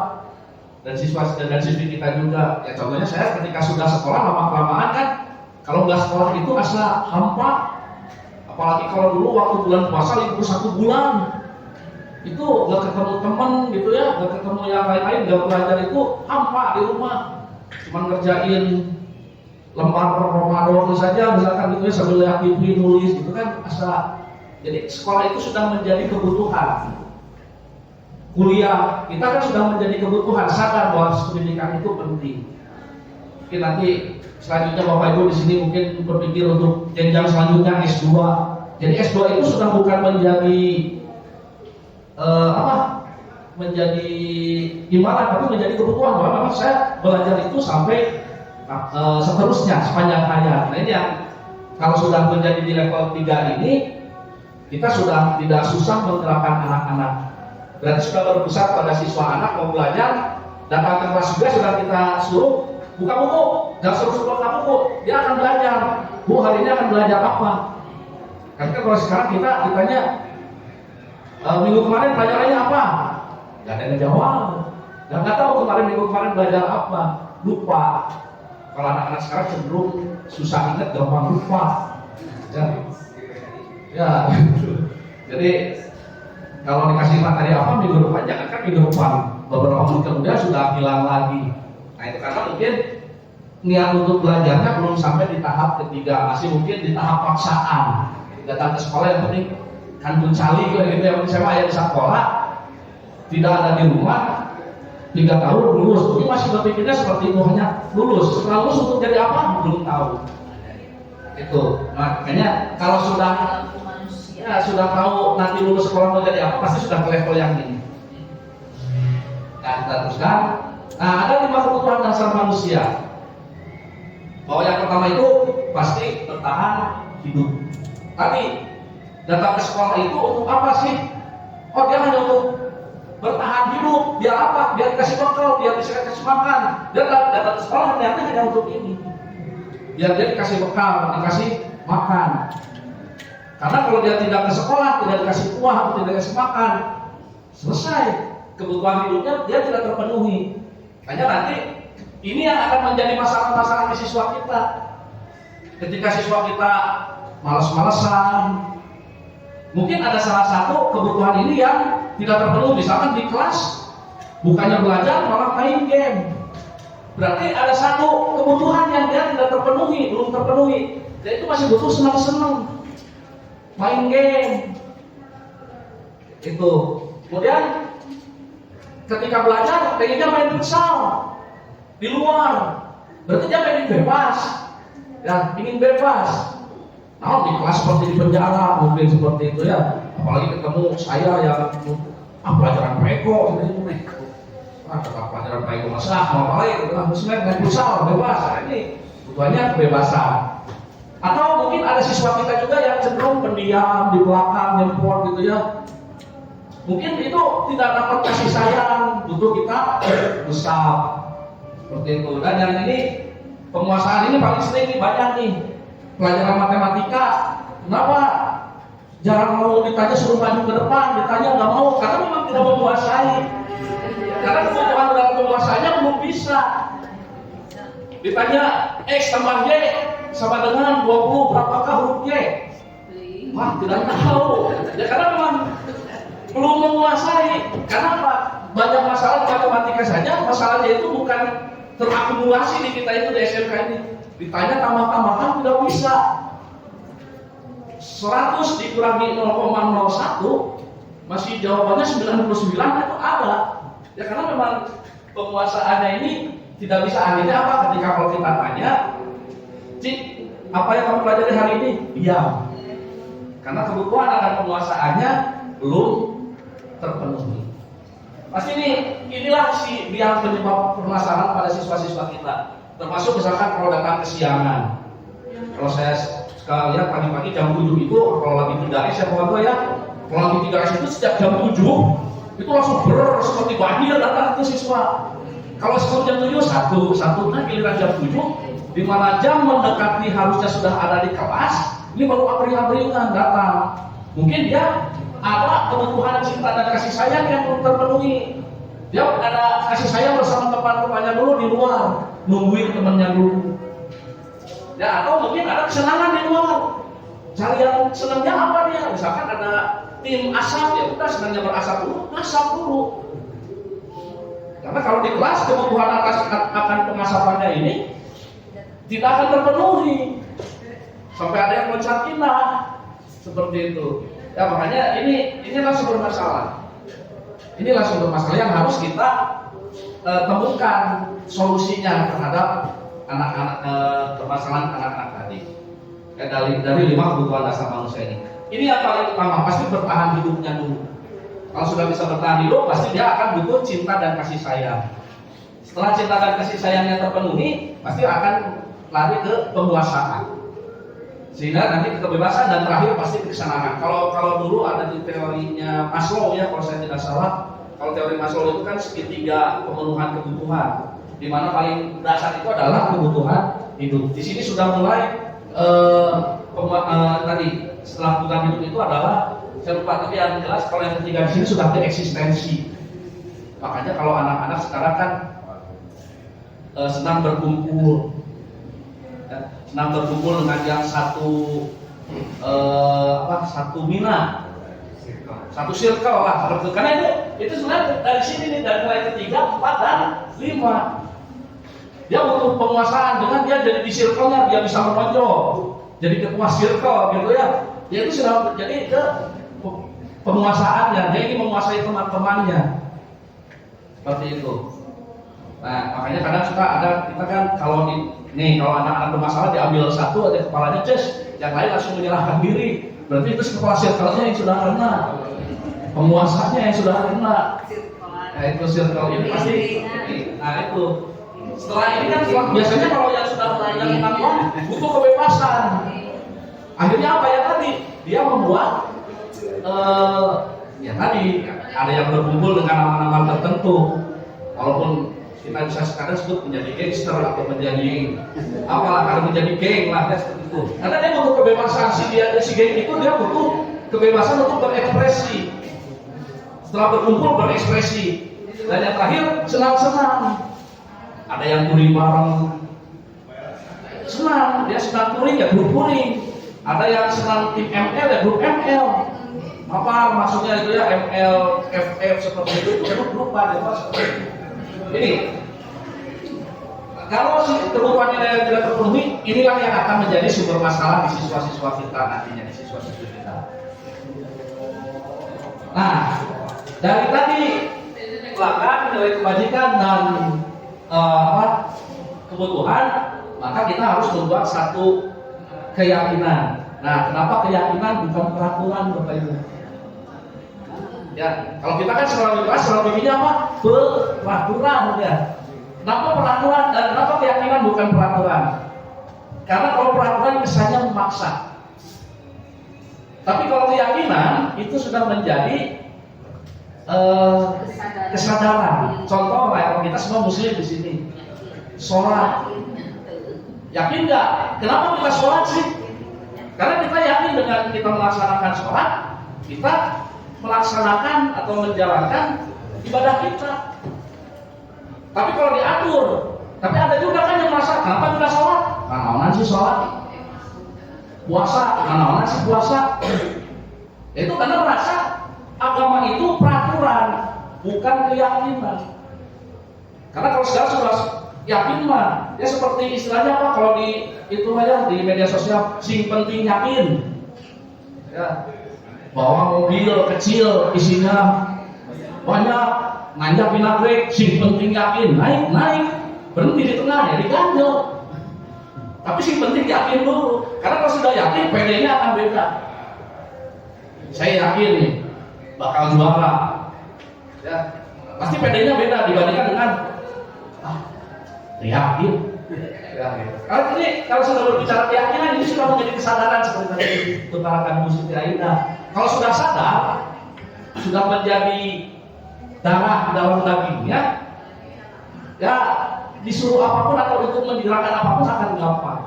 dan siswi kita juga. Ya contohnya saya ketika sudah sekolah lama-kelamaan kan, kalau nggak sekolah itu asa hampa. Apalagi kalau dulu waktu bulan puasa libur 1 bulan, itu nggak ketemu teman gitu ya, nggak ketemu yang lain-lain, nggak belajar, itu hampa di rumah, cuma ngerjain lembar Ramadan saja misalkan gitu ya, sambil lihat TV nulis gitu kan asa. Jadi sekolah itu sudah menjadi kebutuhan. Kuliah kita kan sudah menjadi kebutuhan, sadar bahwa pendidikan itu penting. Mungkin nanti selanjutnya Bapak Ibu di sini mungkin berpikir untuk jenjang selanjutnya S2. Jadi S2 itu sudah bukan menjadi menjadi imbalan, tapi menjadi kebutuhan. Bahwa memang saya belajar itu sampai seterusnya sepanjang hayat. Nah ini yang kalau sudah menjadi di level 3 ini, kita sudah tidak susah menggerakkan anak-anak. Berarti sudah berpusat pada siswa anak mau belajar, datang ke kelas juga sudah kita suruh buka buku, jangan suruh buka buku, dia akan belajar. Bu, hari ini akan belajar apa? Karena kalau sekarang kita ditanya minggu kemarin pelajarannya apa? Gak ada yang jawab. Dan nggak tahu minggu kemarin belajar apa, lupa. Kalau anak-anak sekarang cenderung susah ingat, gampang lupa. Ya. Jadi kalau dikasih materi apa minggu depan, jangankan minggu depan, beberapa menit kemudian sudah hilang lagi. Nah itu karena mungkin niat untuk belajarnya belum sampai di tahap ketiga, masih mungkin di tahap paksaan. Datang ke sekolah yang penting kantun cali gitu ya, saya ayah di sekolah, tidak ada di rumah, 3 tahun lulus, tapi masih berpikirnya seperti itu, hanya lulus. Setelah lulus untuk jadi apa? Belum tahu. Itu makanya kalau sudah tahu nanti lulus sekolah mau jadi apa, pasti sudah ke level yang ini. Nah, kita teruskan. Nah, ada 5 kebutuhan dasar manusia. Bahwa yang pertama itu pasti bertahan hidup. Tadi datang ke sekolah itu untuk apa sih? Oh, dia hanya untuk bertahan hidup. Biar apa? Biar dikasih bekal, biar bisa kasih makan. Dia datang ke sekolah ternyata hanya untuk ini. Biar dia dikasih bekal, dikasih makan. Karena kalau dia tidak ke sekolah, tidak dikasih uang, tidak dikasih makan, selesai. Kebutuhan hidupnya dia tidak terpenuhi. Hanya nanti ini yang akan menjadi masalah-masalah di siswa kita. Ketika siswa kita malas-malasan, mungkin ada salah satu kebutuhan ini yang tidak terpenuhi. Misalkan di kelas bukannya belajar malah main game. Berarti ada satu kebutuhan yang dia tidak terpenuhi, belum terpenuhi. Dia itu masih butuh senang-senang main game. Itu. Kemudian ketika belajar pengennya main futsal di luar. Berarti dia pengen bebas. Ya, ingin bebas. Nah, di kelas seperti di penjara, mungkin seperti itu ya. Apalagi ketemu saya yang pelajaran preko, tetap pelajaran preko masak, mau apa lagi? Main futsal, bebas. Nah, ini tujuannya kebebasan. Atau mungkin ada siswa kita juga yang cenderung pendiam di belakang, nyempor gitu ya. Mungkin itu tidak dapat kasih sayang, butuh kita besar seperti itu. Dan yang ini penguasaan ini paling sering nih, banyak nih pelajaran matematika. Kenapa jarang mau ditanya suruh maju ke depan, ditanya nggak mau karena memang tidak menguasai. Karena kebutuhan dalam penguasaannya belum bisa. Ditanya X tambah Y sama dengan 20, berapakah huruf Y? Wah, tidak tahu. Ya karena memang belum menguasai. Kenapa? Banyak masalah matematika saja, masalahnya itu bukan terakumulasi di kita itu di SMK ini. Ditanya tambah-tambahkan tidak bisa. 100 dikurangi 0,01 masih jawabannya 99 itu ada. Ya karena memang penguasaannya ini tidak bisa, akhirnya apa, ketika kalau kita tanya, Cik, apa yang kamu pelajari hari ini? Diam. Karena kebutuhan akan penguasaannya belum terpenuhi. Pasti inilah yang penyebab permasalahan pada siswa-siswa kita. Termasuk misalkan kalau datang kesiangan. Kalau saya lihat pagi-pagi jam 7 itu, kalau lagi 3S ya kawan ya, kalau lagi 3S itu sejak jam 7 itu langsung seperti banjir datang itu siswa. Kalau sebelum jam 7 satu, nah giliran jam 7 di mana jam mendekati harusnya sudah ada di kelas, ini baru abring-abringan datang. Mungkin dia ada kebutuhan cinta dan kasih sayang yang belum terpenuhi. Dia ada kasih sayang bersama teman-temannya dulu di luar, nungguin temannya dulu. Ya atau mungkin ada kesenangan di luar. Cari yang senangnya apa dia? Misalkan ada tim asap, ya udah senangnya berasap dulu, asap dulu. Karena kalau di kelas kebutuhan akan pengasapannya ini tidak akan terpenuhi. Sampai ada yang loncat indah seperti itu. Ya makanya ini langsung bermasalah. Inilah sumber masalah yang harus kita temukan solusinya terhadap anak-anak permasalahan anak-anak tadi. Dari 5 kebutuhan dasar manusia ini. Ini yang paling utama, pasti bertahan hidupnya dulu. Kalau sudah bisa bertahan hidup, pasti dia akan butuh cinta dan kasih sayang. Setelah cinta dan kasih sayangnya terpenuhi, pasti akan lari ke penguasaan. Sehingga nanti kebebasan dan terakhir pasti kesenangan. Kalau dulu ada di teorinya Maslow ya, kalau saya tidak salah, kalau teori Maslow itu kan segitiga pemenuhan kebutuhan, di mana paling dasar itu adalah kebutuhan hidup. Di sini sudah mulai tadi setelah kebutuhan hidup itu adalah, saya lupa tapi yang jelas kalau yang ketiga di sini sudah ke eksistensi. Makanya kalau anak-anak sekarang kan senang berkumpul. Senang berkumpul dengan yang satu mina, satu circle lah, karena itu sebenarnya dari sini nih, dari nilai ketiga, 4 dan 5. Dia butuh penguasaan, dengan dia jadi di circle-nya dia bisa menonjol, jadi ketua circle gitu ya. Dia itu sudah jadi ke penguasaannya, dia ingin menguasai teman-temannya, seperti itu. Nah makanya kadang suka ada kita kan kalau kalau anak-anak bermasalah diambil satu ada kepalanya yang lain langsung menyerahkan diri. Berarti itu kepala circle-nya yang sudah kena, penguasanya yang sudah kena. Nah itu circle ini pasti. Nah itu setelah ini kan biasanya kalau yang sudah yang tanggung butuh kebebasan. Akhirnya apa ya tadi? Dia membuat ya tadi ada yang berkumpul dengan nama-nama tertentu, walaupun kita bisa sekarang sebut menjadi gangster atau menjadi apalah, kalau menjadi geng lah ya, seperti itu. Karena dia butuh kebebasan, si geng itu dia butuh kebebasan untuk berekspresi. Setelah berkumpul berekspresi, dan yang terakhir senang-senang. Ada yang touring bareng, senang, dia senang touring ya grup touring. Ada yang senang tim ML ya grup ML. Apa maksudnya itu ya, ML, FF seperti itu grup pada ini. Kalau kebutuhannya tidak terpenuhi, inilah yang akan menjadi sumber masalah di siswa-siswa kita nantinya, di siswa-siswa kita. Nah, dari tadi belakang nilai kebajikan dan kebutuhan, maka kita harus membuat satu keyakinan. Nah, kenapa keyakinan bukan peraturan, Bapak Ibu? Ya, kalau kita kan selalu bikinnya apa? Peraturan ya. Kenapa peraturan dan kenapa keyakinan bukan peraturan? Karena kalau peraturan kesannya memaksa. Tapi kalau keyakinan itu sudah menjadi kesadaran. Contoh kalau kita semua muslim di sini, sholat. Yakin nggak? Kenapa kita sholat sih? Karena kita yakin dengan kita melaksanakan sholat, kita melaksanakan atau menjalankan ibadah kita. Tapi kalau diatur, tapi ada juga kan yang merasa, kenapa kita sholat? Karena sih sholat. Puasa, karena sih puasa. Itu karena merasa agama itu peraturan, bukan keyakinan. Karena kalau sekarang sudah yakin mah, ya seperti istilahnya apa? Kalau di itu aja di media sosial, sing penting yakin. Ya, bawa mobil kecil isinya banyak, nanjak pinagrek, sing penting yakin, naik, berhenti di tengah ya diganjel. Tapi sing penting yakin dulu, karena kalau sudah yakin PD-nya akan beda. Saya yakin nih bakal juara, ya pasti PD-nya beda dibandingkan dengan yakin. Ya, kalau ini kalau sudah berbicara keyakinan ini sudah menjadi kesadaran seperti tadi utarakan Bu Siti Aida. Kalau sudah sadar, sudah menjadi darah dalam dagingnya, ya disuruh apapun atau untuk menjelaskan apapun akan gampang.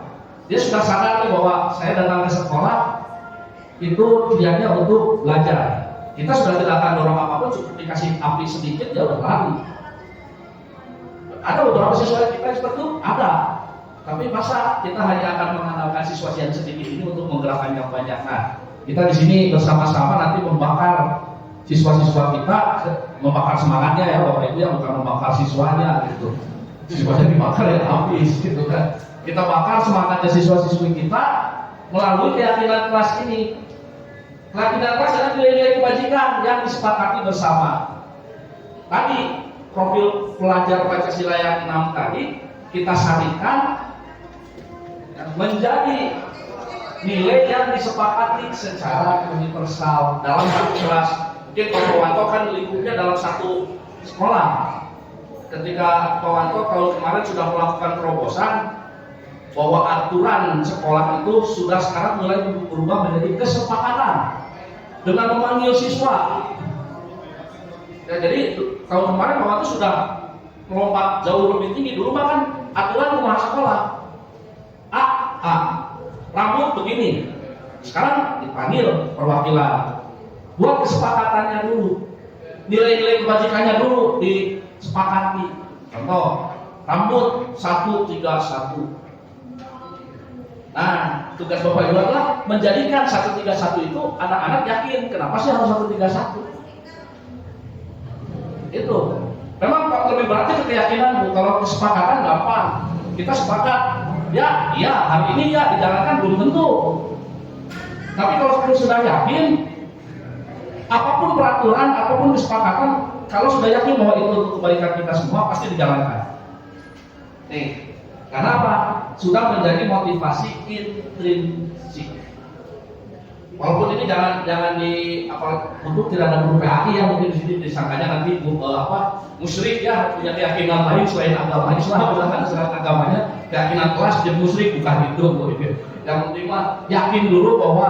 Dia sudah sadar nih bahwa saya datang ke sekolah itu tujuannya untuk belajar. Kita sudah tidak akan dorong apapun, cukup dikasih api sedikit dia udah lari. Ada beberapa siswa kita seperti itu, ada. Tapi masa kita hanya akan mengandalkan siswa yang sedikit ini untuk menggerakkan yang banyak. Nah, kita di sini bersama-sama nanti membakar siswa-siswa kita, membakar semangatnya ya Bapak Ibu, yang bukan membakar siswanya gitu. Siswanya dibakar ya habis gitu kan. Kita bakar semangatnya siswa-siswi kita melalui keyakinan kelas ini. Keyakinan kelas adalah nilai-nilai kebajikan yang disepakati bersama. Tadi profil pelajar Pancasila yang 6 tadi kita sarikan menjadi nilai yang disepakati secara universal dalam satu kelas. Mungkin Pak Wanto kan lingkupnya dalam satu sekolah. Ketika Pak Wanto tahun kemarin sudah melakukan terobosan bahwa aturan sekolah itu sudah sekarang mulai berubah menjadi kesepakatan dengan memanggil siswa. Ya, jadi tahun kemarin Pak Wanto sudah melompat jauh lebih tinggi. Dulu kan aturan rumah sekolah rambut begini, sekarang dipanggil perwakilan, buat kesepakatannya dulu, nilai-nilai kebajikannya dulu disepakati. Contoh, rambut 131. Nah, tugas Bapak Ibu adalah menjadikan 131 itu anak-anak yakin kenapa sih harus 131. Itu memang lebih berarti keyakinan Bu. Kalau kesepakatan gampang, kita sepakat ya, iya hari ini ya dijalankan belum tentu. Tapi kalau sudah yakin, apapun peraturan, apapun kesepakatan, kalau sudah yakin bahwa itu untuk kebaikan kita semua pasti dijalankan. Nih, karena apa? Sudah menjadi motivasi intrinsik. Walaupun ini jangan di untuk tidak ada guru PAI yang mungkin di sini disangkanya nanti musyrik ya, punya keyakinan lain selain agama Islam, misalkan selain agamanya keyakinan kelas jadi musyrik, bukan itu. Yang penting mah yakin dulu bahwa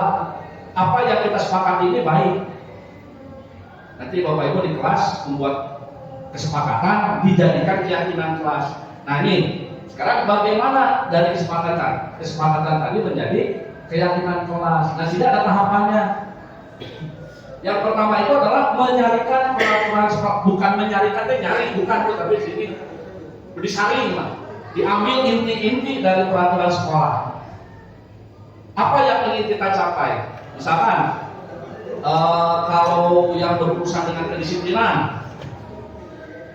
apa yang kita sepakati ini baik. Nanti Bapak Ibu di kelas membuat kesepakatan dijadikan keyakinan kelas. Nah ini sekarang bagaimana dari kesepakatan? Kesepakatan tadi menjadi keyakinan kelas. Nah, tidak ada tahapannya. Yang pertama itu adalah menyarikan peraturan sekolah, bukan menyarikan, nyari bukan, tapi di sini disaring lah, diambil inti-inti dari peraturan sekolah. Apa yang ingin kita capai? Misalkan kalau yang berurusan dengan kedisiplinan,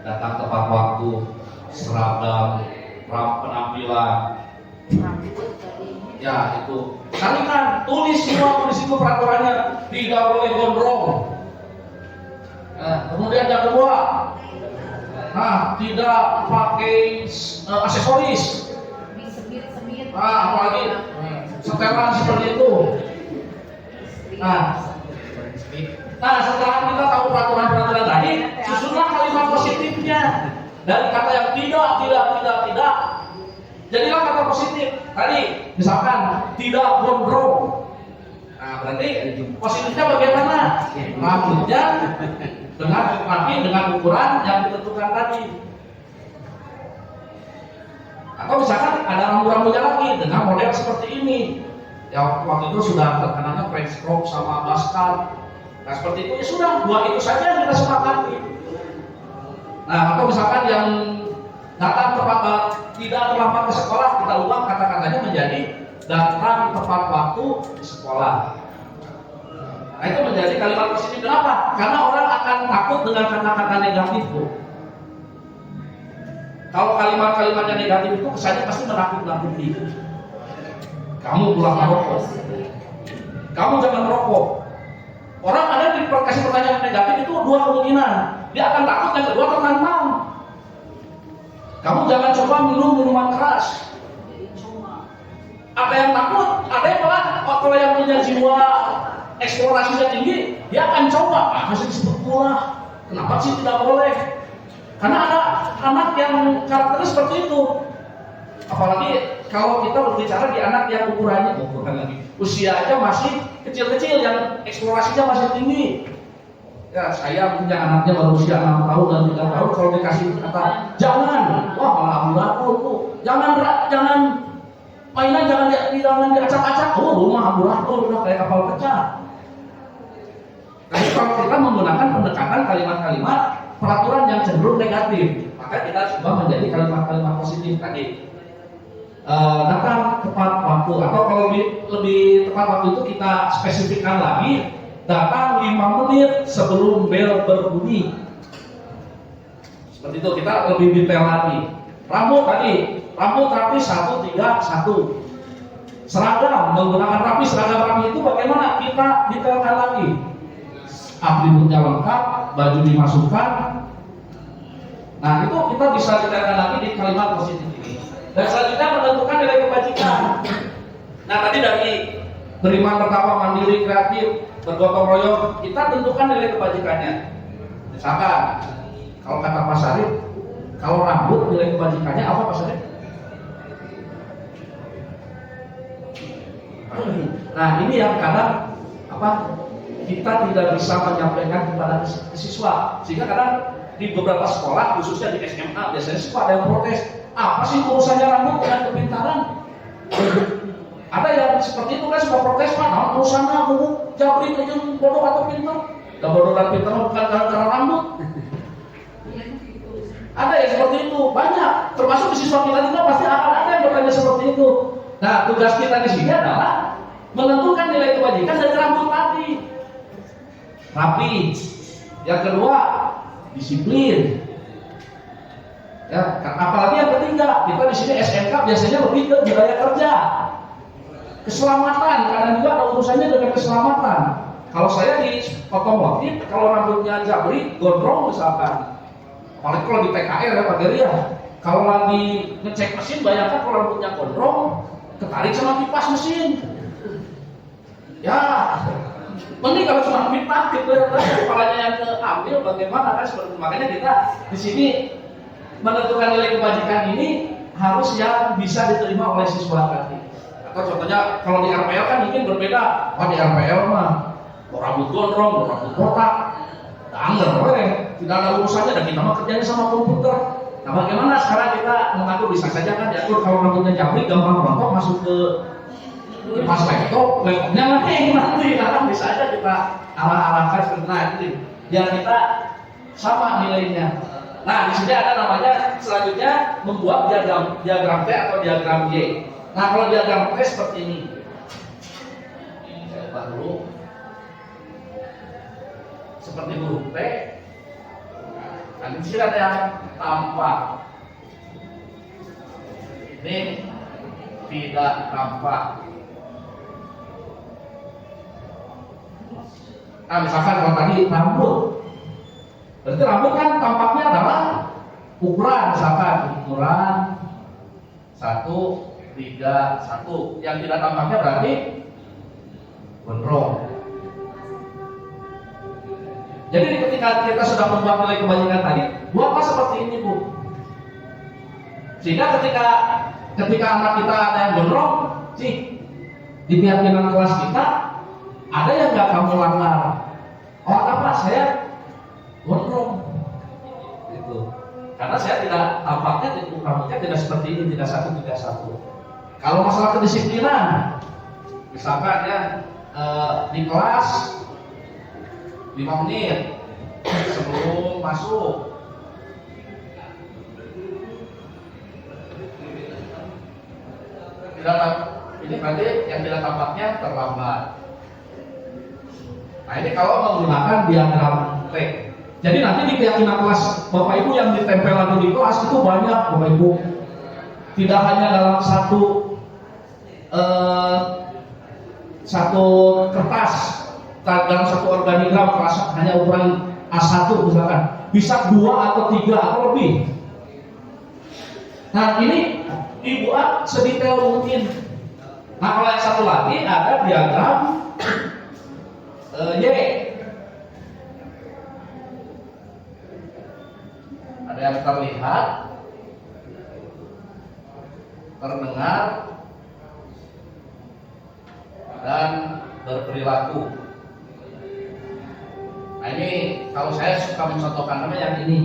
datang tepat waktu, seragam, penampilan, ya itu saringkan, tulis semua di situ peraturannya, tidak boleh gondrong. Kemudian yang kedua, tidak pakai aksesoris. Apalagi setelan seperti itu. Nah, setelah kita tahu peraturan-peraturan tadi, susunlah kalimat positifnya dari kata yang tidak. Jadilah kata positif. Tadi misalkan tidak gondrong. Nah, berarti positifnya bagaimana? Rambutnya dengan ukuran yang ditentukan tadi. Atau misalkan ada rambu-rambunya lagi dengan model seperti ini. Ya waktu itu sudah terkenalnya French crop sama basket. Nah seperti itu ya sudah, dua itu saja yang kita sepakati. Nah atau misalkan yang datang tidak terlambat ke sekolah, kita ubah kata-katanya menjadi datang tepat waktu di sekolah. Nah itu menjadi kalimat positif. Kenapa? Karena orang akan takut dengan kata-kata negatif, Bu. Kalau kalimat-kalimatnya negatif itu kesannya pasti menakut-nakuti. Kamu pulang merokok. kamu jangan merokok. Orang ada dikasih pertanyaan negatif itu dua kemungkinan, dia akan takut, yang kedua tertantang. Kamu jangan coba minum minuman keras. Ada yang takut, ada yang malah kalau yang punya jiwa eksplorasinya tinggi, dia akan coba. Masih disebut murah, kenapa sih tidak boleh? Karena ada anak yang karakternya seperti itu. Apalagi kalau kita berbicara di anak yang ukuran lagi, usia aja masih kecil-kecil, yang eksplorasinya masih tinggi. Ya, saya punya anaknya baru usia 6 tahun dan 3 tahun, kalau dikasih kata jangan, wah malah amburadul tuh, jangan mainan, jangan diacak-acak, rumah amburadul udah kayak kapal pecah. Tapi kalau kita menggunakan pendekatan kalimat-kalimat peraturan yang cenderung negatif, maka kita coba menjadi kalimat-kalimat positif tadi. Datang tepat waktu, atau kalau lebih tepat waktu itu kita spesifikkan lagi, datang 5 menit sebelum bel berbunyi. Seperti itu, kita lebih detail lagi. Rambut rapi 1, 3, 1. Seragam, menggunakan seragam rapi itu bagaimana? Kita detailkan lagi. Atributnya lengkap, baju dimasukkan. Nah itu kita bisa detailkan lagi di kalimat positif ini. Dan selanjutnya menentukan nilai kebajikan. Nah tadi dari beriman, bertakwa, mandiri, kreatif, bergotong royong, kita tentukan nilai kebajikannya. Misalkan kalau kata Pak Sarif, kalau rambut nilai kebajikannya apa Pak Sarif? Nah ini yang kadang kita tidak bisa menyampaikan kepada siswa, sehingga kadang di beberapa sekolah, khususnya di SMA, biasanya siswa ada yang protes, apa sih urusannya rambut dengan kepintaran? Ada yang seperti itu kan, suka protes, mana urusannya buku jabri itu bodoh atau pintar? Dan bodoh dan pintar bukan gara-gara rambut. Ada yang seperti itu, banyak, termasuk di siswa kita juga pasti akan ada yang bertanya seperti itu. Nah tugas kita di sini adalah menentukan nilai kebajikan dari rambut tadi. Rapi. Yang kedua, disiplin. Ya, apalagi yang ketiga, kita di sini SMK biasanya lebih ke budaya kerja. Keselamatan, karena juga ada urusannya dengan keselamatan. Kalau saya di otomotif, kalau rambutnya jabri, gondrong misalkan. Apalagi kalau di PKR ya Pak Geria. Kalau lagi ngecek mesin, bayangkan kalau rambutnya gondrong, ketarik sama kipas mesin. Ya, mending kalau cuma fitnah gitu ya, kepalanya yang keambil bagaimana kan seperti itu. Makanya kita di sini menentukan nilai kebajikan ini harus yang bisa diterima oleh siswa tadi. Atau contohnya kalau di RPL kan mungkin berbeda. Oh di RPL mah rambut gondrong, rambut kotak, tidak ada urusannya, dan kita mah kerjanya sama komputer. Nah bagaimana sekarang kita mengatur, bisa saja kan diatur kalau rambutnya jabri gampang rontok masuk ke pas laptopnya nanti kan bisa aja kita arah-arahkan seperti itu biar kita sama nilainya. Nah di sini ada namanya selanjutnya membuat diagram T atau diagram Y. Nah kalau diagram T seperti ini, saya ubah dulu seperti huruf T. Nah di sini ada yang tampak, ini tidak tampak. Nah misalkan kalau tadi rambut, berarti rambut kan tampaknya adalah ukuran, misalkan ukuran 1, 3, 1. Yang tidak tampaknya berarti gondrong. Jadi ketika kita sudah membuat nilai kebajikan tadi, buatlah seperti ini Bu. Sehingga ketika anak kita ada yang gondrong, sih di keyakinan kelas kita ada yang nggak kamu langgar. Oh apa saya gondrong gitu. Karena saya tidak tampaknya rambutnya tidak seperti ini, tidak 1, 3, 1. Kalau masalah kedisiplinan, misalkan ya di kelas 5 menit sebelum masuk. Ini berarti yang tidak tampaknya terlambat. Nah ini kalau menggunakan diagram T. Jadi nanti di keyakinan kelas Bapak Ibu yang ditempel lagi di kelas itu banyak Bapak Ibu. Tidak hanya dalam satu satu kertas dalam satu organigram kelas hanya ukuran A1 misalkan, bisa 2 atau 3 atau lebih. Nah ini dibuat sedetail mungkin. Nah kalau yang satu lagi ada diagram Y. Ada yang terlihat, terdengar, dan berperilaku. Nah ini kalau saya suka mencontohkan namanya yang ini,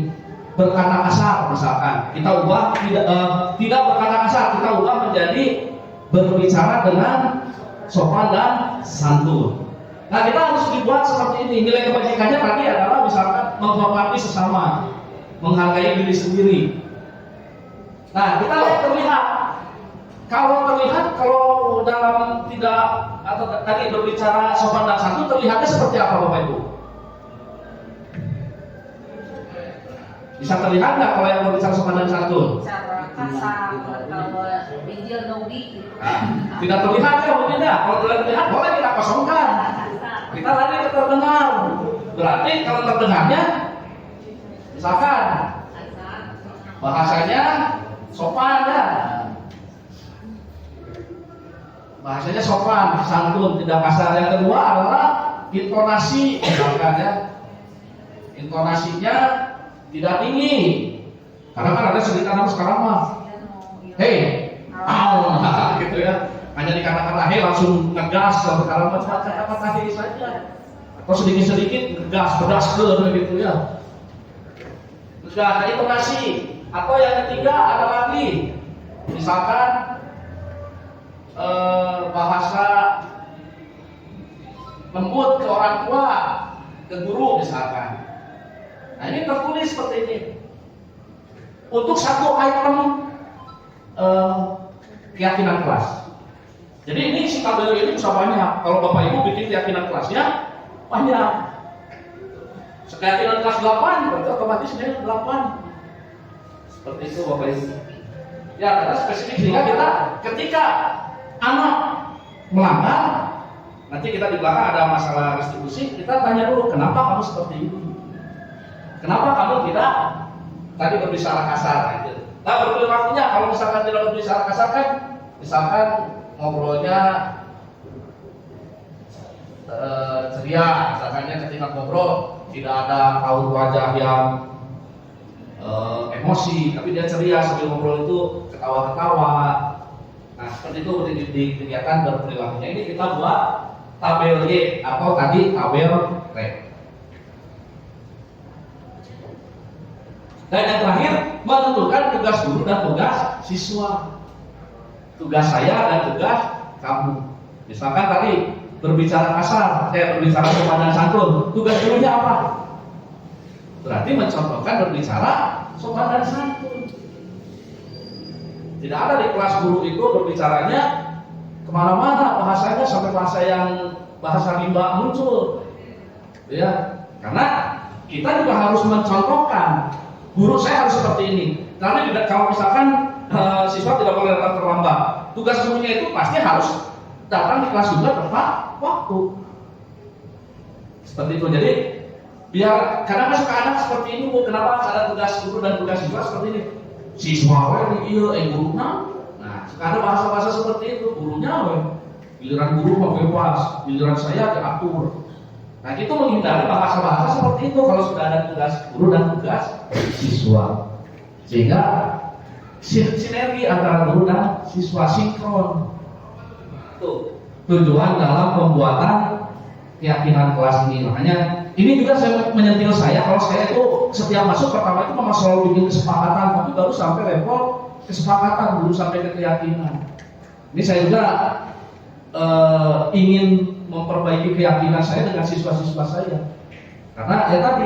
berkata kasar misalkan, kita ubah tidak berkata kasar, kita ubah menjadi berbicara dengan sopan dan santun. Nah kita harus dibuat seperti ini. Nilai kebajikannya tadi adalah misalkan menghormati sesama, menghargai diri sendiri. Nah kita lihat terlihat. Kalau dalam tidak atau tadi berbicara sopan dan santun terlihatnya seperti apa Bapak Ibu? Bisa terlihat nggak kalau yang berbicara sopan dan santun? Cara kasar, kalau video nobi gitu. Tidak terlihat ya mungkin ya. Kalau tidak terlihat boleh kita kosongkan. Kita lagi ke terdengar. Berarti kalau terdengarnya, misalkan bahasanya sopan ya. Bahasanya sopan, santun, tidak kasar. Yang kedua adalah intonasi, misalkan ya. Intonasinya tidak tinggi. Karena kan ada sedikit anak sekarang mah. Hei, gitu ya. Hanya dikatakan hei langsung ngegas, sekarang mah kata-kata hei saja. Atau sedikit-sedikit ngegas, pedas gitu ya. Terus ada intonasi. Atau yang ketiga ada lagi, misalkan bahasa lembut ke orang tua, ke guru misalkan. Nah ini tertulis seperti ini. Untuk satu item keyakinan kelas. Jadi ini si tabel ini bisa banyak. Kalau Bapak Ibu bikin keyakinan kelasnya banyak. Keyakinan kelas 8 berarti otomatis dia 8. Seperti itu Bapak Ibu. Ya karena spesifik sehingga kita ketika anak melanggar, nanti kita di belakang ada masalah restitusi, kita tanya dulu kenapa kamu seperti ini, kenapa kamu tidak tadi berbicara kasar gitu. Nah berperilakunya kalau misalkan tidak berbicara kasar kan, misalkan ngobrolnya ceria, misalkannya ketika ngobrol tidak ada raut wajah yang emosi, tapi dia ceria sambil ngobrol itu ketawa-ketawa. Nah seperti itu di kegiatan berperilakunya ini kita buat tabel Y atau tadi tabel R. Dan yang terakhir menentukan tugas guru dan tugas siswa. Tugas saya dan tugas kamu. Misalkan tadi berbicara kasar, berbicara sopan dan santun. Tugas gurunya apa? Berarti mencontohkan berbicara sopan dan santun. Tidak ada di kelas guru itu berbicaranya kemana-mana, bahasanya sampai bahasa rimba muncul, ya. Karena kita juga harus mencontohkan guru saya harus seperti ini. Karena tidak kalau misalkan siswa tidak boleh datang terlambat, tugas gurunya itu pasti harus datang di kelas juga tepat waktu. Seperti itu. Jadi biar kadang suka anak seperti ini, Bu, kenapa ada tugas guru dan tugas siswa seperti ini? Siswa iya gurunya. Nah, sekarang bahasa-bahasa seperti itu, gurunya giliran guru mau bebas, giliran saya diatur. Nah, itu menghindari bahasa-bahasa seperti itu kalau sudah ada tugas guru dan tugas siswa. Sehingga sinergi antara guru dan siswa sinkron. Tuh, tujuan dalam pembuatan keyakinan kelas ini. Makanya ini juga saya menyentil saya, kalau saya itu setiap masuk pertama itu memang selalu bikin kesepakatan, tapi baru sampai level kesepakatan, belum sampai ke keyakinan. Ini saya juga ingin memperbaiki keyakinan saya dengan siswa-siswa saya. Karena ya tadi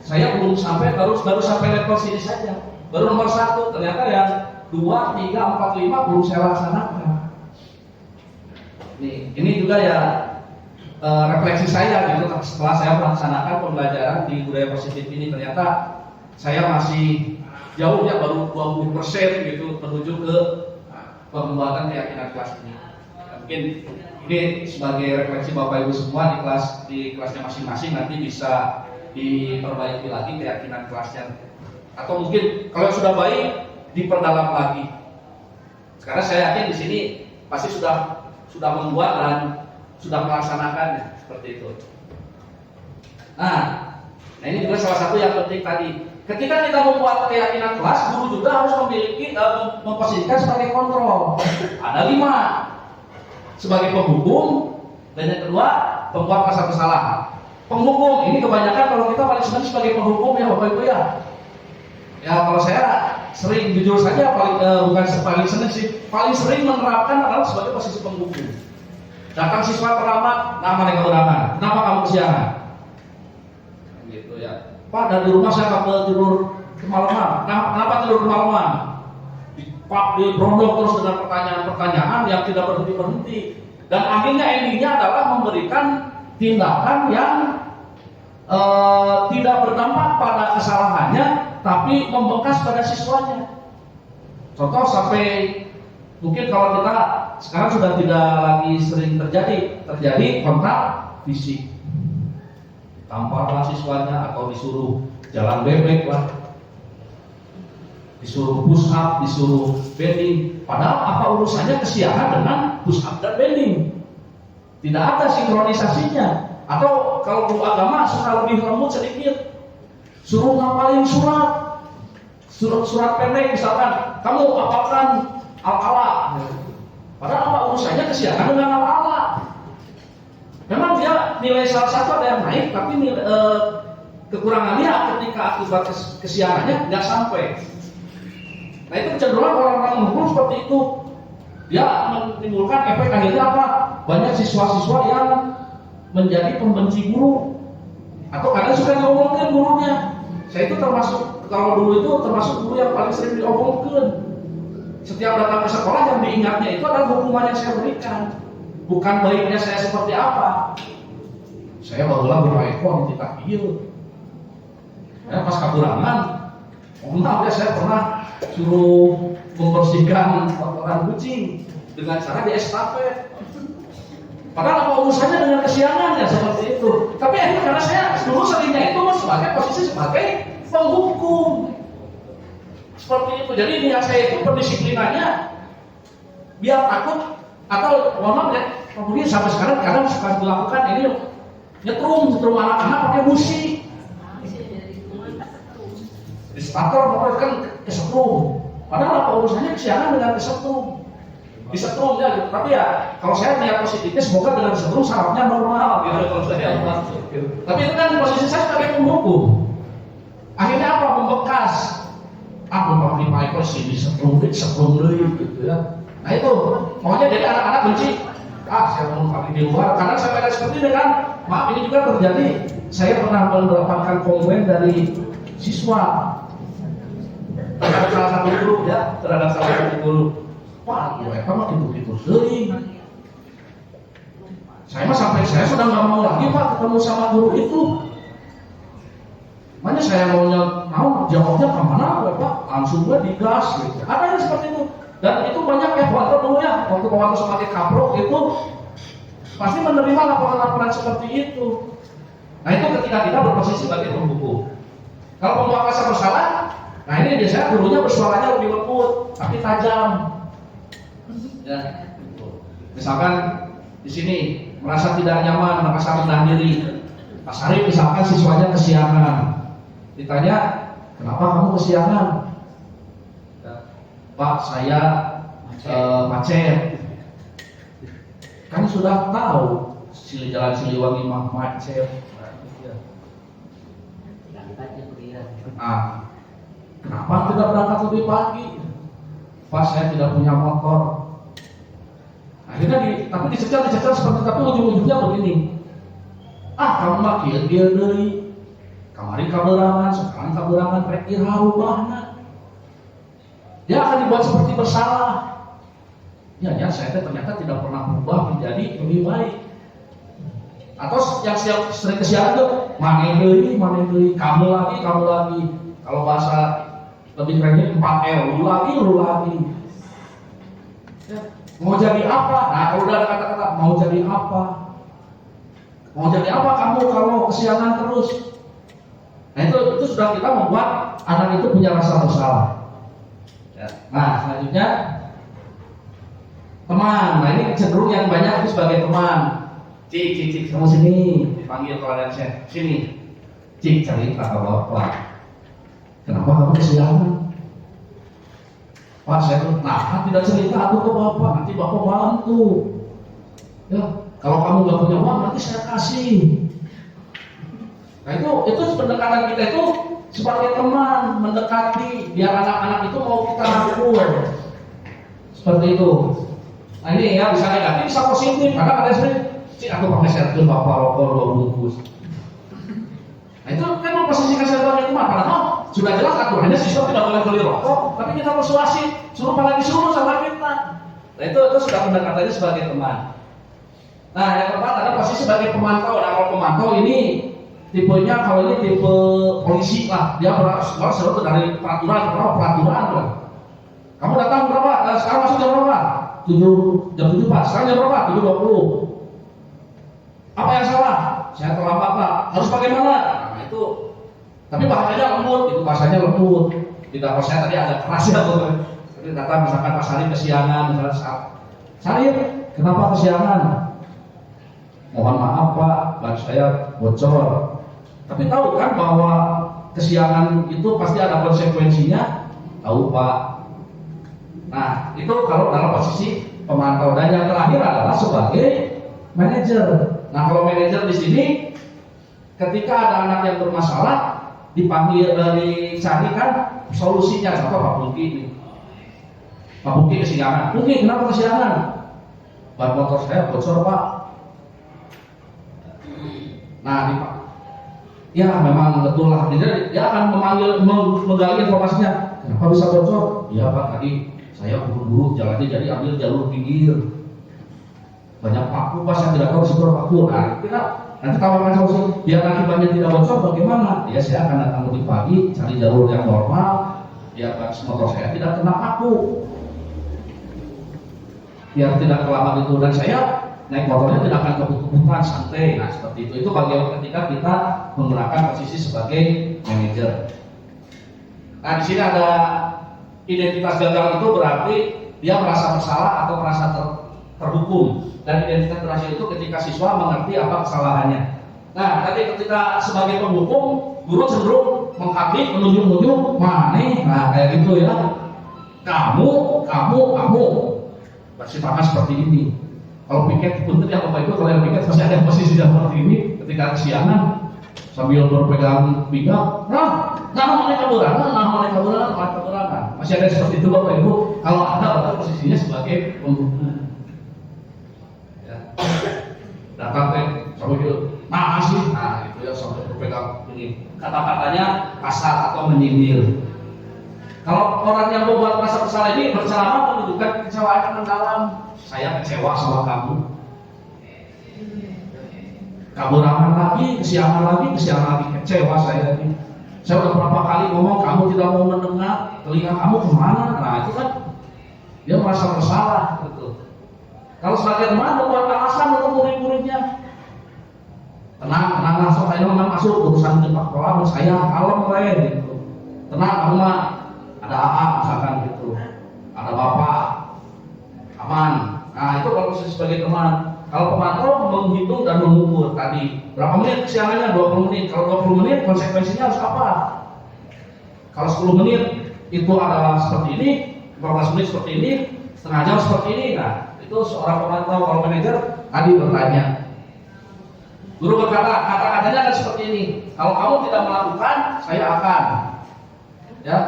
saya belum sampai, baru sampai level sini saja. Baru nomor 1, ternyata yang 2, 3, 4, 5 belum saya laksanakan. Ini juga ya refleksi saya gitu setelah saya melaksanakan pembelajaran di budaya positif ini, ternyata saya masih jauh ya, baru 20% gitu menuju ke pembuatan keyakinan kelas ini. mungkin ini sebagai refleksi Bapak Ibu semua di kelasnya masing-masing nanti bisa diperbaiki lagi keyakinan kelasnya, atau mungkin kalau sudah baik diperdalam lagi. Karena saya yakin di sini pasti sudah membuat dan sudah melaksanakan seperti itu. Nah ini juga salah satu yang penting tadi. Ketika kita membuat keyakinan kelas, guru juga harus memiliki memposisikan sebagai kontrol. Ada 5 sebagai penghukum, dan yang kedua pembuat rasa bersalah. Penghukum ini kebanyakan kalau kita paling senang sebagai penghukum ya Bapak Ibu ya. Ya kalau saya sering jujur saja bukan paling senang sih, paling sering menerapkan adalah sebagai posisi penghukum. Datang siswa terlambat, nama yang kekurangan. Kenapa kamu kesiangan? Gitu ya. Pak, dari rumah saya nggak tidur kemalaman. Kenapa tidur kemalaman? Diberondong terus dengan pertanyaan-pertanyaan yang tidak berhenti-berhenti. Dan akhirnya endingnya adalah memberikan tindakan yang tidak berdampak pada kesalahannya, tapi membekas pada siswanya. Contoh sampai mungkin kalau kita sekarang sudah tidak lagi sering terjadi kontak fisik. Tamparlah siswanya atau disuruh jalan bebek lah, disuruh push up, disuruh bending. Padahal apa urusannya kesiangan dengan push up dan bending? Tidak ada sinkronisasinya. Atau kalau guru agama suka lebih lembut sedikit, suruh ngapalin surat pendek misalkan, kamu apalkan al-ala. Padahal apa urusannya kesiangan dengan al-ala? Memang dia nilai salah satu ada yang naik, tapi kekurangannya ketika akibat kesiangannya nggak sampai. Nah itu kecenderungan orang-orang hukum seperti itu. Dia menimbulkan efek akhirnya apa? Banyak siswa-siswa yang menjadi pembenci guru, atau kadang suka diomongin gurunya. Saya itu termasuk, kalau dulu itu termasuk guru yang paling sering diomongin. Setiap datang ke sekolah yang diingatnya itu adalah hukuman yang saya berikan, bukan baiknya saya seperti apa. Saya barulah bermain di takil. Pas kaburangan, maaf ya, saya pernah suruh membersihkan kotoran kucing dengan cara diestafet. Padahal apa urusannya dengan kesiangan ya seperti itu. Tapi karena saya dulu seringnya itu sebagai posisi sebagai penghukum. Seperti itu. Jadi niat saya itu pendisiplinannya biar takut, atau mohon maaf ya, kemudian sampai sekarang kadang suka dilakukan ini nyetrum anak-anak pakai musik. Di starter kan kesetrum. Padahal apa urusannya kesiangan dengan kesetrum? Disetrum ya gitu. Tapi ya kalau saya niat positifnya semoga dengan disetrum sarafnya normal gitu kalau saya gitu. Tapi itu kan posisi saya sebagai penghukum. Akhirnya apa? Membekas. Bapak di Pak Eko sih disetrum deui gitu ya. Nah itu pokoknya jadi anak-anak benci. Saya mau pakai di luar. Karena saya ada seperti ini kan. Maaf ini juga terjadi. Saya pernah mendapatkan komen dari siswa terhadap salah satu guru ya, terhadap salah satu guru. Pak, gue mah gitu sering. Saya sudah nggak mau lagi Pak ketemu sama guru itu. Makanya saya mau jawabnya kemana Pak? Langsung gue digas gitu. Ada yang seperti itu. Dan itu banyak ya waktu dulu ya, waktu sebagai kapro itu pasti menerima laporan-laporan seperti itu. Nah itu ketika kita berposisi sebagai penghukum. Kalau pembuat rasa bersalah, nah ini biasanya gurunya bersuaranya lebih lembut, tapi tajam. Ya, misalkan di sini merasa tidak nyaman, merasa rendah diri. Pas hari misalkan siswanya kesiangan, ditanya, kenapa kamu kesiangan? Pak, saya macet. Kan sudah tahu jalan Siliwangi mah macet. Kenapa tidak berangkat lebih pagi? Pak, saya tidak punya motor. Akhirnya tapi dicecar seperti, tapi ujung-ujungnya begini. Kamu mah kieu deui. Kamari kaberangan, sekarang kaberangan rek irharubahna. Dia akan dibuat seperti bersalah. Ya, saya ternyata tidak pernah berubah menjadi lebih baik. Atau yang sering kesiangan tuh, maneh deui, kamu lagi. Kalau bahasa lebih kerennya 4L, lu lagi. Ya. Mau jadi apa? Nah, kalau udah ada kata-kata mau jadi apa? Mau jadi apa kamu kalau kesiangan terus? Nah, itu sudah kita membuat anak itu punya rasa bersalah. Ya. Nah, selanjutnya teman. Nah, ini cenderung yang banyak itu sebagai teman. Cik, kamu sini. Dipanggil keluarga saya. Sini. Cik, cari kata bapak. Kenapa kamu kesiangan? Pak, saya tuh, nah tidak cerita aku ke bapak, nanti bapak bantu. Ya, kalau kamu nggak punya uang, nanti saya kasih. Nah itu pendekatan kita itu sebagai teman mendekati, biar anak-anak itu mau kita rangkul. Seperti itu. Nah ini ya bisa negatif, bisa positif. Karena ada sering, cik aku pakai sertifikat bapak rokok 2 bungkus. Nah itu memang posisikan sebagai teman, padahal sudah jelas aturannya siswa tidak boleh beli rokok, tapi kita persuasi, suruh apalagi suruh sama kita. Nah itu sudah pendekatannya sebagai teman. Nah yang keempat ada posisi sebagai pemantau. Nah kalau pemantau ini tipenya, kalau ini tipe polisi lah, dia selalu dari peraturan lah. Kamu datang berapa? Sekarang masuk jam berapa? Jam 7 Pak. Sekarang jam berapa? 7.20. Apa yang salah? Saya terlambat Pak. Harus bagaimana? Nah itu. Tapi bahasanya lembut, itu bahasanya lembut. Tidak, kalau saya tadi agak keras ya. Jadi datang misalkan Pak Sarip kesiangan, misalnya Sarip, kenapa kesiangan? Mohon maaf Pak, ban saya bocor. Tapi tahu kan bahwa kesiangan itu pasti ada konsekuensinya? Tahu Pak. Nah, itu kalau dalam posisi pemantau. Dan yang terakhir adalah sebagai manajer. Nah, kalau manajer di sini, ketika ada anak yang bermasalah, dipanggil dicarikan solusinya. Contoh Pak Bungki ini. Pak Bungki kesiangan. Bungki, kenapa kesiangan? Ban motor saya bocor Pak. Nah, ya memang betul lah. Dia akan menggali informasinya. Kenapa bisa bocor? Iya Pak, tadi saya buru-buru jalannya jadi ambil jalur pinggir. Banyak paku Pak, saya tidak tahu situ paku. Nah, kita nanti tawarkan solusi. Biar nanti banyak tidak bocor bagaimana? Ya saya akan datang lebih pagi, cari jalur yang normal. Biar motor saya tidak kena paku. Biar tidak kelamaan itu, dan saya naik motornya tidak akan kebut-kebutan, santai. Nah seperti itu. Itu bagian ketika kita menggunakan posisi sebagai manajer. Nah di sini ada identitas gagal, itu berarti dia merasa bersalah atau merasa terhukum. Dan identitas berhasil itu ketika siswa mengerti apa kesalahannya. Nah nanti ketika sebagai penghukum, guru cenderung menghabis, menunjuk-nunjuk, mana? Nah kayak gitu ya. Kamu bersifat seperti ini. Kalau piket pun yang Bapak Ibu, kalau yang piket masih ada posisi seperti ini, ketika kesiangan sambil berpegang pinggang, nah mereka kaburan, masih ada seperti itu Bapak Ibu. Kalau ada posisinya sebagai penghukum, ya. Datang sampai gitu, masih, nah itu ya sampai berpegang ini, kata-katanya kasar atau menyindir. Kalau orang yang membuat rasa bersalah ini berceramah menunjukkan kecewaan yang mendalam. Saya kecewa sama kamu. Kaburaman lagi, kesiangan lagi, kecewa saya ini. Saya udah berapa kali ngomong, kamu tidak mau mendengar, telinga kamu kemana? Nah itu kan dia merasa bersalah, gitu. Kalau sebagai teman membuat alasan untuk murid-muridnya, tenang langsung saya masuk urusan jemaah kolam, saya kalem gitu. Tenang kamu mah, ada AA misalkan gitu, ada bapak, aman. Nah itu kalau sebagai teman. Kalau pemantau menghitung dan mengukur tadi berapa menit kesiangannya, 20 menit. Kalau 20 menit konsekuensinya harus apa? Kalau 10 menit itu adalah seperti ini, 15 menit seperti ini, setengah jam seperti ini. Nah itu seorang pemantau. Kalau manajer tadi bertanya, guru berkata, kata-katanya kan seperti ini. Kalau kamu tidak melakukan, saya akan. Ya.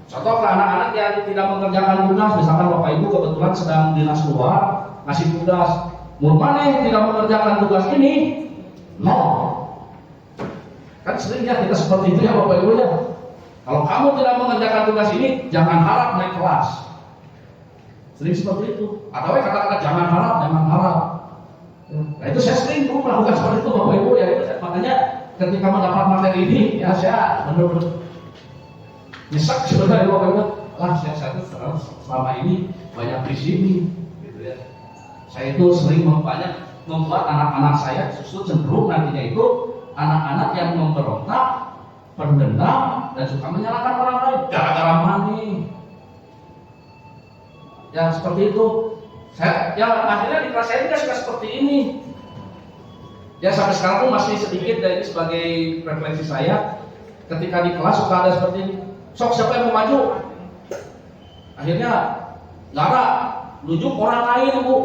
Contoh ke anak-anak yang tidak mengerjakan tugas, misalkan Bapak Ibu kebetulan sedang dinas luar, ngasih tugas, mana yang tidak mengerjakan tugas ini, no. Kan seringnya kita seperti itu ya Bapak Ibu ya. Kalau kamu tidak mengerjakan tugas ini, jangan harap naik kelas. Sering seperti itu. Atau kata-kata jangan harap. Nah itu saya sering melakukan seperti itu Bapak Ibu ya. Makanya ketika mendapat materi ini, ya saya benar-benar nyesek sebenarnya Bapak Ibu. Saya selama ini banyak di sini, gitu ya. Saya itu sering membuat anak-anak saya justru cenderung nantinya itu anak-anak yang memberontak, pendendam, dan suka menyalahkan orang lain gara-gara money. Ya seperti itu. Ya akhirnya di kelas saya juga suka seperti ini. Ya sampai sekarang pun masih sedikit dari sebagai preferensi saya. Ketika di kelas suka ada seperti ini. Sok siapa yang mau maju? Akhirnya nggak ada, nunjuk orang lain bu.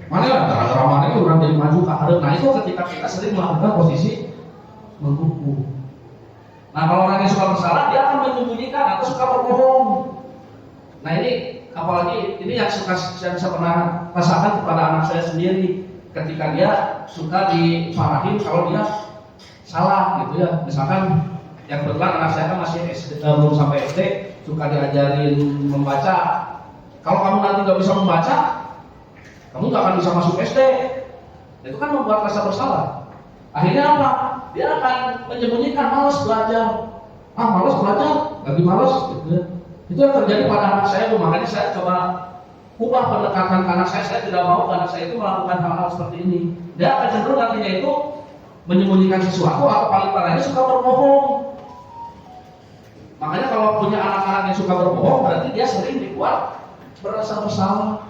Mana ya? Gara-gara mana ya orang jadi maju ke hadap. Nah itu ketika kita sering melakukan posisi menghukum. Nah kalau orang yang suka bersalah dia akan menyembunyikan atau suka berbohong. Nah ini apalagi ini yang saya pernah rasakan kepada anak saya sendiri ketika dia suka dimarahin kalau dia salah gitu ya. Misalkan yang kebetulan anak saya kan masih SD, belum sampai SD, suka diajarin membaca. Kalau kamu nanti nggak bisa membaca, kamu nggak akan bisa masuk SD. Itu kan membuat rasa bersalah. Akhirnya apa? Dia akan menyembunyikan, malas belajar. Malas belajar, lagi malas gitu ya. Itu yang terjadi pada anak saya, makanya saya coba ubah pendekatan ke anak saya. Saya tidak mau anak saya itu melakukan hal-hal seperti ini. Dia akan cenderung nantinya itu menyembunyikan sesuatu atau paling parahnya suka berbohong. Makanya kalau punya anak-anak yang suka berbohong, berarti dia sering dibuat merasa bersalah.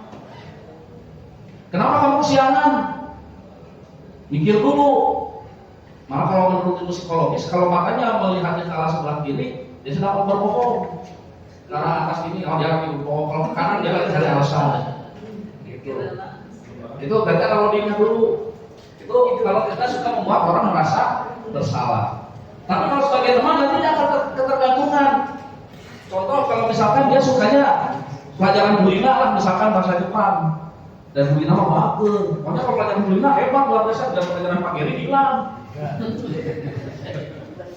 Kenapa kamu kesiangan? Mikir dulu. Malah kalau menurut ilmu psikologis, kalau matanya melihatnya ke arah sebelah kiri, dia sedang berbohong. Karena atas ini, kalau dia lagi berbohong, kalau ke kanan dia lagi cari alasan. Gitu. Itu berarti kalau diingat dulu. Itu kalau kita suka membuat orang merasa bersalah. Tapi kalau sebagai teman nanti dia akan ketergantungan. Contoh kalau misalkan dia sukanya pelajaran Bulina lah, misalkan bahasa Jepang. Dan Bulina mah bagus. Pokoknya kalau pelajaran Bulina hebat luar biasa, dan pelajaran Pak Geri hilang.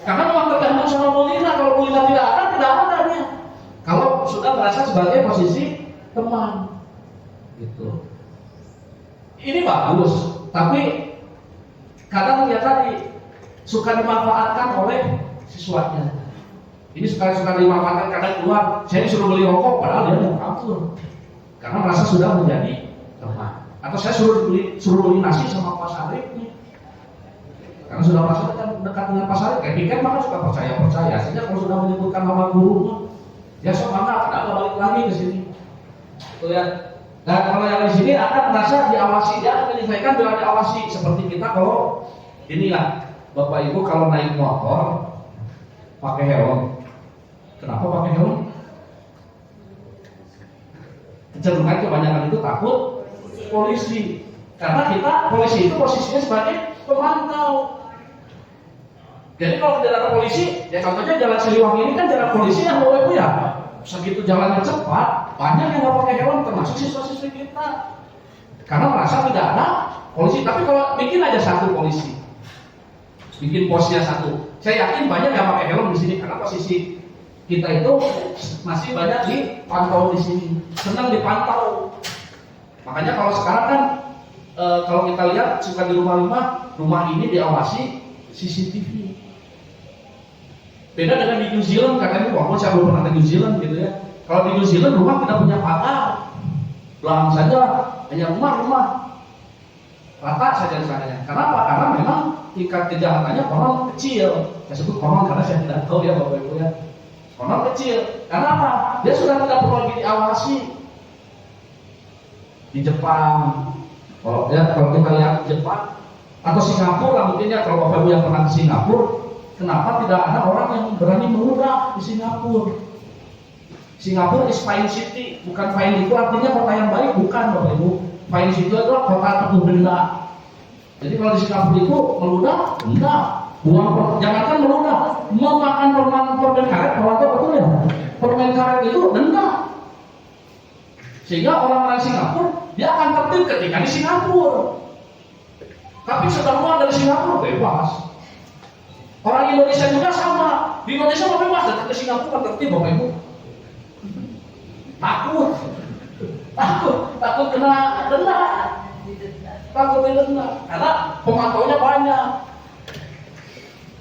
Karena memang tergantung sama Bulina. Kalau Bulina tidak ada dia. Kalau sudah merasa sebagai posisi teman, gitu. Ini bagus, tapi kadang dia tadi suka dimanfaatkan oleh siswanya. Ini suka dimanfaatkan kadang keluar, saya disuruh beli rokok padahal dia mau kabur. Karena merasa sudah menjadi teman. Atau saya suruh beli nasi sama Pak Sarip nih. Karena sudah merasa dekat dengan Pak Sarip, kayak piket maka suka percaya. Sehingga kalau sudah menyebutkan nama guru, ya semangat, kenapa balik lagi ke sini? Tuh ya. Dan kalau yang di sini akan merasa diawasi, dia akan menyelesaikan bila diawasi. Seperti kita kalau inilah Bapak Ibu kalau naik motor pakai helm. Kenapa pakai helm? Kecenderungan kebanyakan itu takut polisi. Karena kita polisi itu posisinya sebagai pemantau. Jadi kalau tidak ada polisi, ya contohnya jalan Siliwangi ini kan jalan polisi yang Bapak Ibu ya. Segitu jalannya cepat, banyak yang nggak pakai helm, termasuk siswa-siswi kita. Karena merasa tidak ada polisi. Tapi kalau bikin aja satu polisi, bikin posnya satu, saya yakin banyak yang pakai helm di sini karena posisi kita itu masih banyak dipantau di sini, senang dipantau. Makanya kalau sekarang kan kalau kita lihat suka di rumah ini diawasi CCTV. Beda dengan di New Zealand, katanya walaupun saya belum pernah ke New Zealand gitu ya. Kalau di New Zealand rumah tidak punya pagar, belakang saja hanya rumah rata saja sananya. Kenapa? Karena memang tingkat kejahatannya konon kecil. Saya sebut konon karena saya tidak tahu ya Bapak Ibu ya. Konon kecil. Karena apa? Dia sudah tidak perlu lagi diawasi. Di Jepang, kalau kita lihat Jepang atau Singapura mungkin ya, kalau Bapak Ibu yang pernah ke Singapura, kenapa tidak ada orang yang berani mengudah di Singapura? Singapura is fine city, bukan fine itu artinya kota yang baik, bukan Bapak Ibu. Fine city adalah kota penuh denda. Jadi kalau di Singapura itu meludah, denda. Jangankan meludah, mau makan permen karet, kalau tahu betul ya, permen karet itu denda. Sehingga orang-orang Singapura dia akan tertib ketika di Singapura. Tapi setelah keluar dari Singapura bebas. Orang Indonesia juga sama. Di Indonesia mau bebas, datang ke Singapura tertib Bapak Ibu. Takut kena denda. Takut denda karena pemantaunya banyak.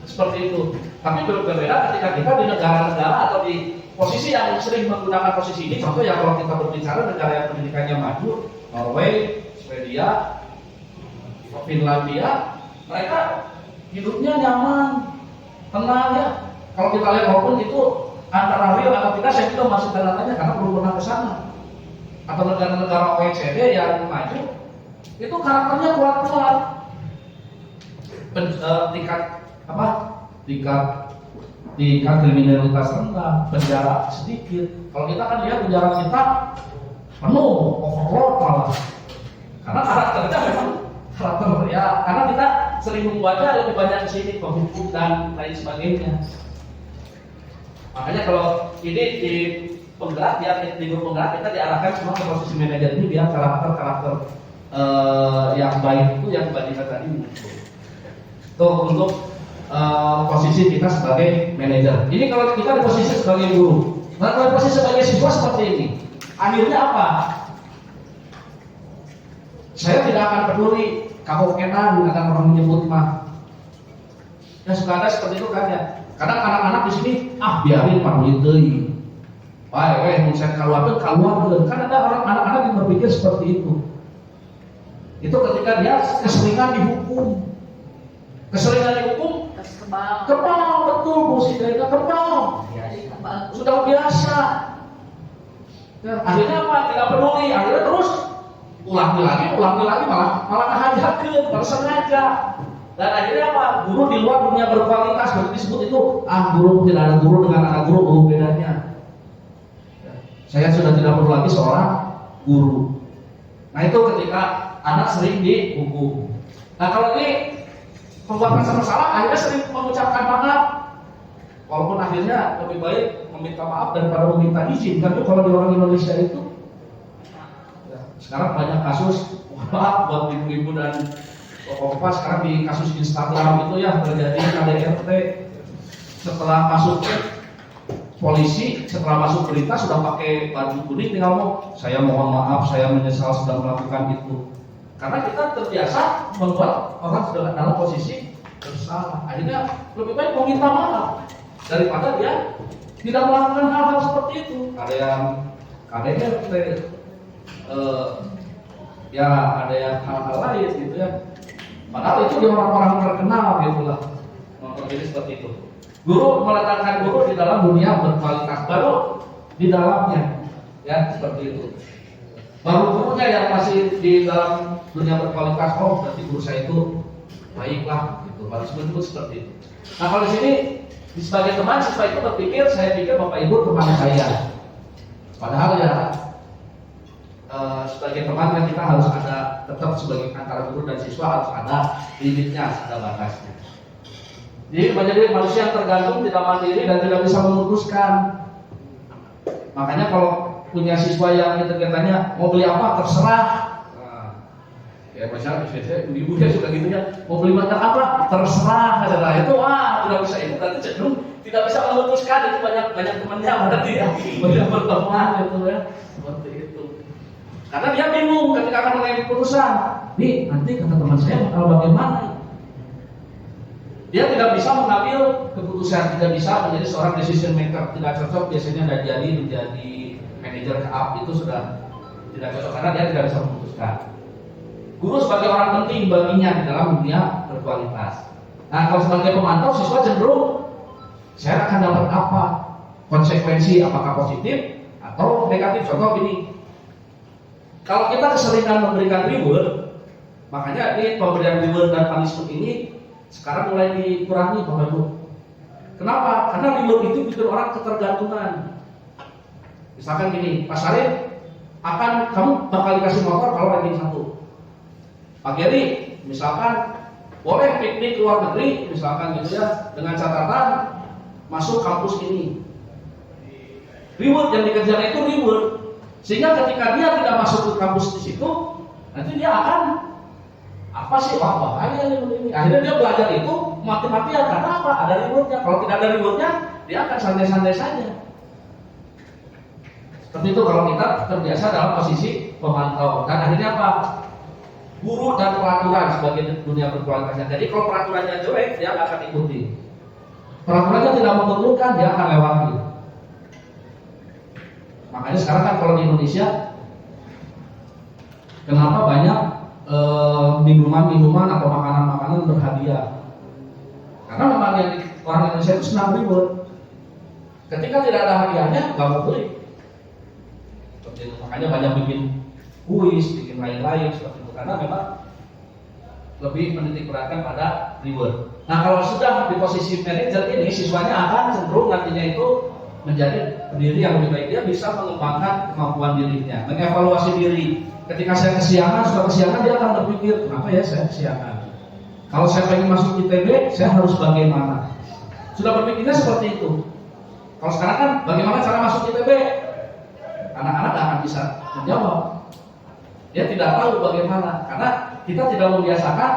Seperti itu. Tapi berbeda ketika kita di negara-negara atau di posisi yang sering menggunakan posisi ini. Contoh ya kalau kita berbicara negara yang pendidikannya maju, Norway, Swedia, Finlandia, mereka hidupnya nyaman, tenang ya. Kalau kita lihat walaupun itu antara real atau tidak, saya juga masih tanda tanya karena belum pernah ke sana. Atau negara-negara OECD yang maju, itu karakternya kuat-kuat. Tingkat kriminalitas rendah, penjara sedikit. Kalau kita kan lihat penjara kita penuh, overload malah. Karena karakternya memang karakter ya, karena kita sering membaca lebih banyak di sini hukum dan lain sebagainya. Makanya kalau ini di penggerak di grup penggerak kita diarahkan semua ke posisi manajer ini biar karakter yang baik itu yang dibandingkan tadi muncul. Tuh untuk posisi kita sebagai manajer. Ini kalau kita di posisi sebagai guru. Nah kalau posisi sebagai siswa seperti ini, akhirnya apa? Saya tidak akan peduli kahokenan akan orang menyebut mah. Ya suka ada seperti itu kan ya. Kadang anak-anak di sini biarin panulit deui. Bae mun saya keluarkeun kan ada orang anak-anak yang berpikir seperti itu. Itu ketika dia keseringan dihukum. Keseringan dihukum kebal betul fungsi mereka kebal. Sudah biasa. Ya, akhirnya apa? Tidak peduli, akhirnya terus ulangi lagi malah ngajakeun, malah sengaja. Dan akhirnya apa? Guru di luar dunia berkualitas, berarti disebut itu guru tidak ada guru dengan anak guru bedanya. Ya, saya sudah tidak perlu lagi seorang guru. Nah itu ketika anak sering dihukum. Nah kalau ini pembuatan salah, akhirnya sering mengucapkan maaf. Walaupun akhirnya lebih baik meminta maaf daripada meminta izin. Karena kalau di orang Indonesia itu ya, sekarang banyak kasus maaf buat ibu-ibu dan bapak-bapak. Sekarang di kasus Instagram itu ya terjadi KDRT. Setelah masuk polisi, setelah masuk berita sudah pakai baju kuning, tinggal mau saya mohon maaf, saya menyesal sudah melakukan itu. Karena kita terbiasa membuat orang sudah dalam posisi bersalah. Akhirnya lebih baik meminta maaf daripada dia tidak melakukan hal-hal seperti itu. Ada yang KDRT, ya ada yang hal-hal lain gitu ya. Padahal itu di orang-orang terkenal gitu lah. Jadi seperti itu. Guru meletakkan guru di dalam dunia berkualitas baru di dalamnya, ya seperti itu. Baru gurunya yang masih di dalam dunia berkualitas, berarti guru saya itu baiklah, gitu. Baru sebut seperti itu. Nah kalau di sini sebagai teman siswa itu berpikir, saya pikir bapak ibu teman saya. Padahal ya sebagai teman kan kita harus ada tetap sebagai antara guru dan siswa harus ada limitnya, ada batasnya. Jadi menjadi manusia yang tergantung, tidak mandiri dan tidak bisa memutuskan. Makanya kalau punya siswa yang kegiatannya mau beli apa terserah. Ya misalnya ibu-ibunya suka gitu ya, mau beli makan apa terserah. Itu tidak bisa, itu nanti cenderung tidak bisa memutuskan. Itu banyak temannya berarti ya, banyak berteman gitu ya, seperti itu. Karena dia bingung ketika akan mengambil keputusan. Nih nanti kata teman saya bakal bagaimana? Dia tidak bisa mengambil keputusan, tidak bisa menjadi seorang decision maker, tidak cocok biasanya dari menjadi manajer ke up itu sudah tidak cocok karena dia tidak bisa memutuskan. Guru sebagai orang penting baginya di dalam dunia berkualitas. Nah kalau sebagai pemantau siswa cenderung saya akan dapat apa? Konsekuensi apakah positif atau negatif? Contoh gini, kalau kita keseringan memberikan reward, makanya ini pemberian reward dan punishment ini sekarang mulai dikurangi Bapak Ibu. Kenapa? Karena reward itu bikin orang ketergantungan. Misalkan gini, Pak Sarif kamu bakal dikasih motor kalau ranking 1. Pak Geri, misalkan boleh piknik ke luar negeri, misalkan gitu ya, dengan catatan masuk kampus ini. Reward yang dikejar itu reward, sehingga ketika dia tidak masuk ke kampus di situ, nanti dia akan apa sih? Bahaya ini. Akhirnya dia belajar itu mati-matian karena apa? Ada rewardnya. Kalau tidak ada rewardnya, dia akan santai-santai saja. Seperti itu kalau kita terbiasa dalam posisi pemantau. Dan akhirnya apa? Guru dan peraturan sebagai dunia berkualitasnya. Jadi kalau peraturannya jelek, dia nggak akan ikuti. peraturannya tidak menguntungkan, dia akan lewati. Makanya sekarang kan kalau di Indonesia, kenapa banyak minuman-minuman atau makanan-makanan berhadiah? Karena memang yang orang Indonesia itu senang ribut. Ketika tidak ada hadiahnya, nggak mau beli. Seperti itu. Makanya banyak bikin kuis, bikin lain-lain seperti itu. Karena memang lebih menitik beratkan pada reward. Nah, kalau sudah di posisi manajer ini, siswanya akan cenderung nantinya itu menjadi pendiri yang lebih baik. Dia bisa mengembangkan kemampuan dirinya, mengevaluasi diri. Ketika saya kesiangan, sudah kesiangan, dia akan berpikir, kenapa ya saya kesiangan? Kalau saya pengen masuk ITB, saya harus bagaimana? Sudah berpikirnya seperti itu. Kalau sekarang kan, bagaimana cara masuk ITB? Anak-anak tidak akan bisa menjawab. Dia tidak tahu bagaimana, karena kita tidak membiasakan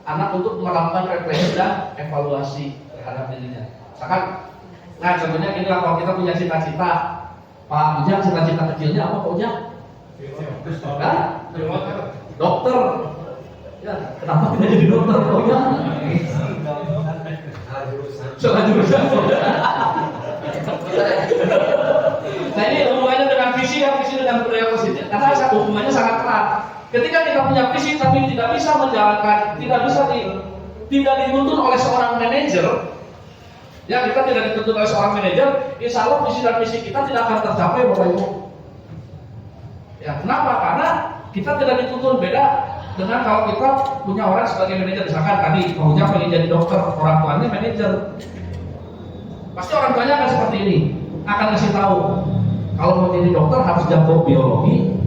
anak untuk melakukan refleksi dan evaluasi terhadap dirinya. Misalkan, nah contohnya inilah kalau kita punya cita-cita, Pak Ujang, cita-cita kecilnya apa Pak Ujang? Kan? Dokter. Ya, kenapa kita jadi dokter Pak Ujang? Salah jurusan. Nah ini hubungannya dengan visi dengan budaya positif, karena satu hubungannya sangat erat. Ketika kita punya visi tapi tidak bisa menjalankan, tidak dituntun oleh seorang manajer, ya kita tidak dituntun oleh seorang manajer, insya Allah visi dan misi kita tidak akan tercapai, Bapak Ibu. Ya, kenapa? Karena kita tidak dituntun, beda dengan kalau kita punya orang sebagai manajer. Misalkan tadi maunya pengen jadi dokter, orang tuanya manajer, pasti orang tuanya akan seperti ini, akan kasih tahu kalau mau jadi dokter harus jago biologi,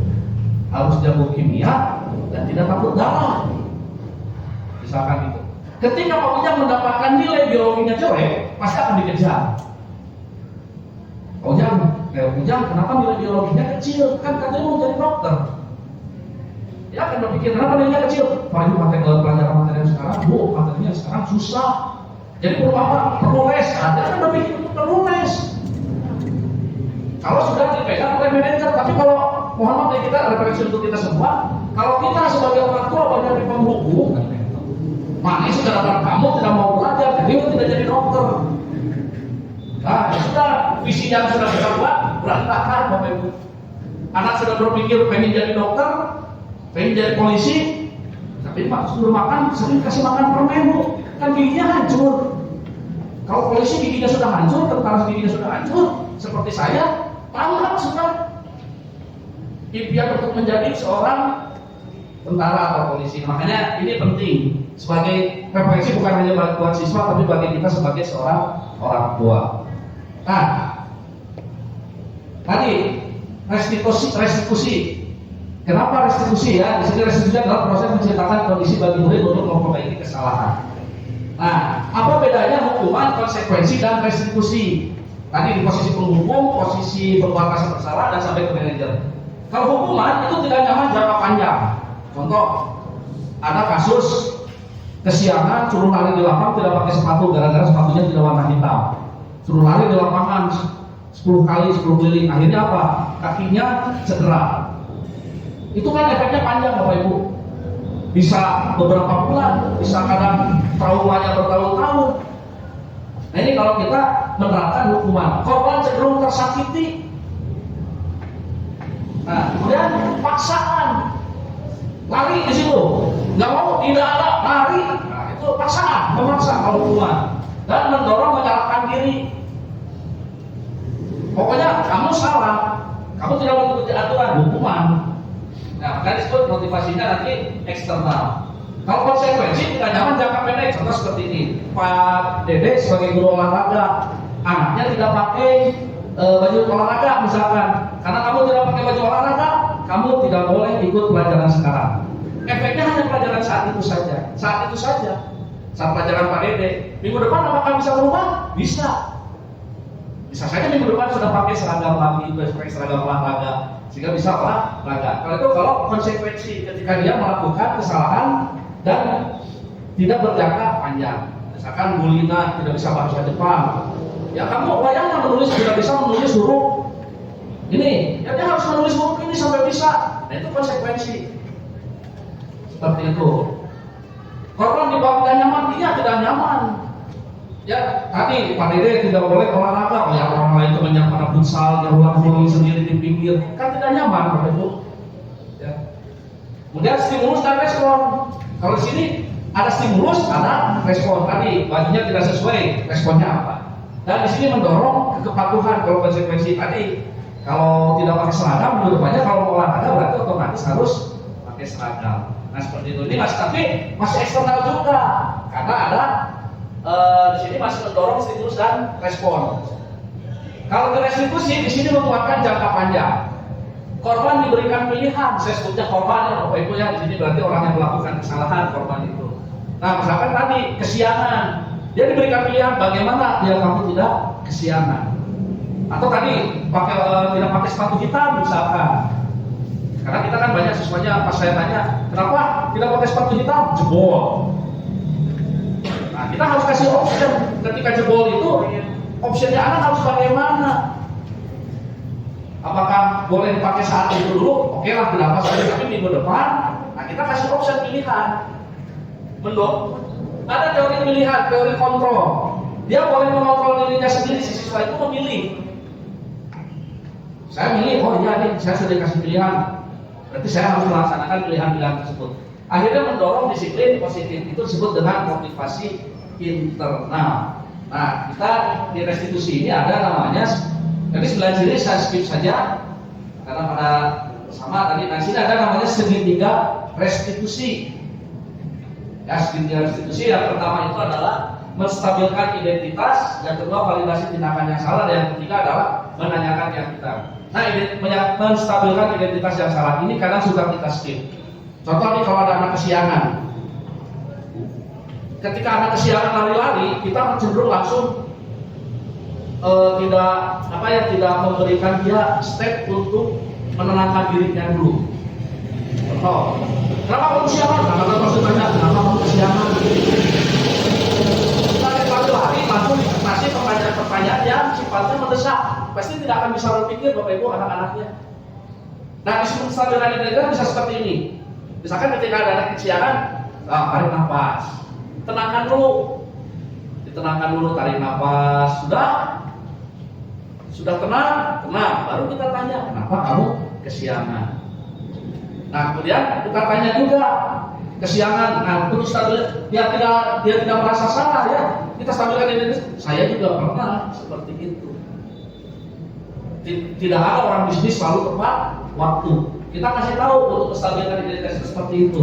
harus jago kimia, dan tidak takut darah. Misalkan itu. Ketika Pak Ujang mendapatkan nilai biologinya jelek, pasti akan dikejar. Pak Ujang, kenapa nilai biologinya kecil? Kan katanya mau jadi dokter. Dia akan berpikir, kenapa nilainya kecil? Pak Ibu pakai pelajaran materi yang sekarang, materinya sekarang susah. Jadi perlu apa? Perlu les. Dia akan berpikir untuk perlu les. Kalau sudah dipegang oleh manajer, tapi kalau mohon maaf kita referensi untuk kita semua, kalau kita sebagai orang tua banyak di pembuku, makanya saudara kamu tidak mau belajar, jadi tidak jadi dokter. Nah, sudah visinya sudah kita buat, berantakan Bapak Ibu. Anak sudah berpikir pengen jadi dokter, pengen jadi polisi, tapi suruh makan, sering kasih makan permen Bu, kan giginya hancur. Kalau polisi giginya sudah hancur, tentara giginya sudah hancur, seperti saya, tamat sudah. Impian untuk menjadi seorang tentara atau polisi. Makanya ini penting sebagai referensi bukan hanya buat siswa, tapi bagi kita sebagai seorang orang tua. Nah, tadi restitusi. Kenapa restitusi ya? Di sini restitusi adalah proses menceritakan kondisi bagi murid untuk memperbaiki kesalahan. Nah, apa bedanya hukuman, konsekuensi, dan restitusi? Tadi di posisi penghukum, posisi berbuat kasar bersalah, dan sampai ke manajer. Kalau hukuman itu tidak nyaman jangka panjang. Contoh, ada kasus kesiangan, suruh lari di lapangan tidak pakai sepatu gara-gara sepatunya tidak warna hitam. Suruh lari di lapangan 10 kali 10 keliling, akhirnya apa? Kakinya cedera. Itu kan efeknya panjang Bapak Ibu. Bisa beberapa bulan, bisa kadang traumanya bertahun-tahun. Nah ini kalau kita menerapkan hukuman, korban cenderung tersakiti. Nah kemudian paksaan, lari di situ, nggak mau, tidak ada, lari. Nah itu paksaan, memaksa kalau hukuman, dan mendorong menyalahkan diri. Pokoknya kamu salah, kamu tidak mengikuti aturan, hukuman. Nah, maka disebut motivasinya nanti eksternal. Kalau konsekuensi tidak nyaman jangka pendek, contoh seperti ini. Pak Dede sebagai guru olahraga, anaknya tidak pakai baju olahraga misalkan. Karena kamu tidak pakai baju olahraga, kamu tidak boleh ikut pelajaran sekarang. Efeknya hanya pelajaran saat itu saja. Saat pelajaran Pak Dede. Minggu depan apakah bisa berubah? Bisa. Bisa saja minggu depan sudah pakai seragam lagi, pakai seragam olahraga, sehingga bisa olahraga. Kalau konsekuensi ketika dia melakukan kesalahan dan tidak berjangka panjang, misalkan Bulina tidak bisa bahasa Jepang, ya kamu bayangkan menulis tidak bisa menulis huruf ini, ya dia harus menulis huruf ini sampai bisa. Nah itu konsekuensi seperti itu. Korban dibawa tidak nyaman, dia tidak nyaman. Ya tadi Pak Dede tidak boleh olahraga, ya orang lain temannya pada futsal, dia ulang sendiri di pinggir, kan tidak nyaman Bapak Ibu. Ya. Kemudian stimulus dan respon. Kalau di sini ada stimulus, ada respon. Tadi bajunya tidak sesuai, responnya apa? Dan di sini mendorong kepatuhan. Kalau konsekuensi tadi, kalau tidak pakai seragam, menurut banyak kalau olahraga berarti otomatis harus pakai seragam. Nah seperti itu. Ini tapi masih eksternal juga, karena ada di sini masih mendorong stimulus dan respon. Kalau ke restitusi di sini menguatkan jangka panjang. Korban diberikan pilihan, saya sebutnya korban ya Bapak Ibu ya, di sini berarti orang yang melakukan kesalahan korban itu. Nah misalkan tadi kesiangan, dia diberikan pilihan bagaimana dia kamu tidak kesiangan. Atau tadi tidak pakai sepatu hitam misalkan. Karena kita kan banyak siswanya pas saya tanya, kenapa tidak pakai sepatu hitam? Jebol. Nah, kita harus kasih option ketika jebol itu, optionnya anak harus bagaimana? Apakah boleh dipakai saat itu dulu? Oke lah, tidak apa-apa, tapi minggu depan, nah kita kasih option pilihan. Ada teori pilihan, teori kontrol. Dia boleh mengontrol dirinya sendiri, si siswa itu memilih. Saya milih, oh iya nih, saya sudah kasih pilihan. Berarti saya harus melaksanakan pilihan-pilihan tersebut. Akhirnya mendorong disiplin positif, itu disebut dengan motivasi internal. Nah, kita di restitusi ini ada namanya, jadi sebelah kiri saya skip saja karena pada sama tadi. Nah, sini ada namanya segitiga restitusi. Ya, segitiga restitusi yang pertama itu adalah menstabilkan identitas, yang kedua validasi tindakan yang salah, dan yang ketiga adalah menanyakan yang kita. Nah, menstabilkan identitas yang salah ini kadang suka kita skip. Contoh nih kalau ada anak kesiangan. Ketika anak kesiangan lari-lari, kita cenderung langsung tidak memberikan dia step untuk menenangkan dirinya dulu. Contoh, kenapa kamu kesiangan? Karena maksud tanya, kenapa kamu kesiangan? Kita lari-lari langsung dikasih pertanyaan yang sifatnya mendesak. Pasti tidak akan bisa berpikir Bapak Ibu anak-anaknya. Nah, menstabilkan identitas bisa seperti ini. Misalkan ketika ada anak kesiangan, tarik nafas, tenangkan dulu, ditenangkan dulu, tarik nafas, sudah tenang, baru kita tanya kenapa kamu kesiangan. Nah kemudian kita tanya juga kesiangan, nah untuk stabil, dia tidak merasa salah ya, kita stabilkan identitas. Saya juga pernah seperti itu. Tidak ada orang bisnis selalu tepat waktu. Kita kasih tahu untuk menstabilkan identitas seperti itu.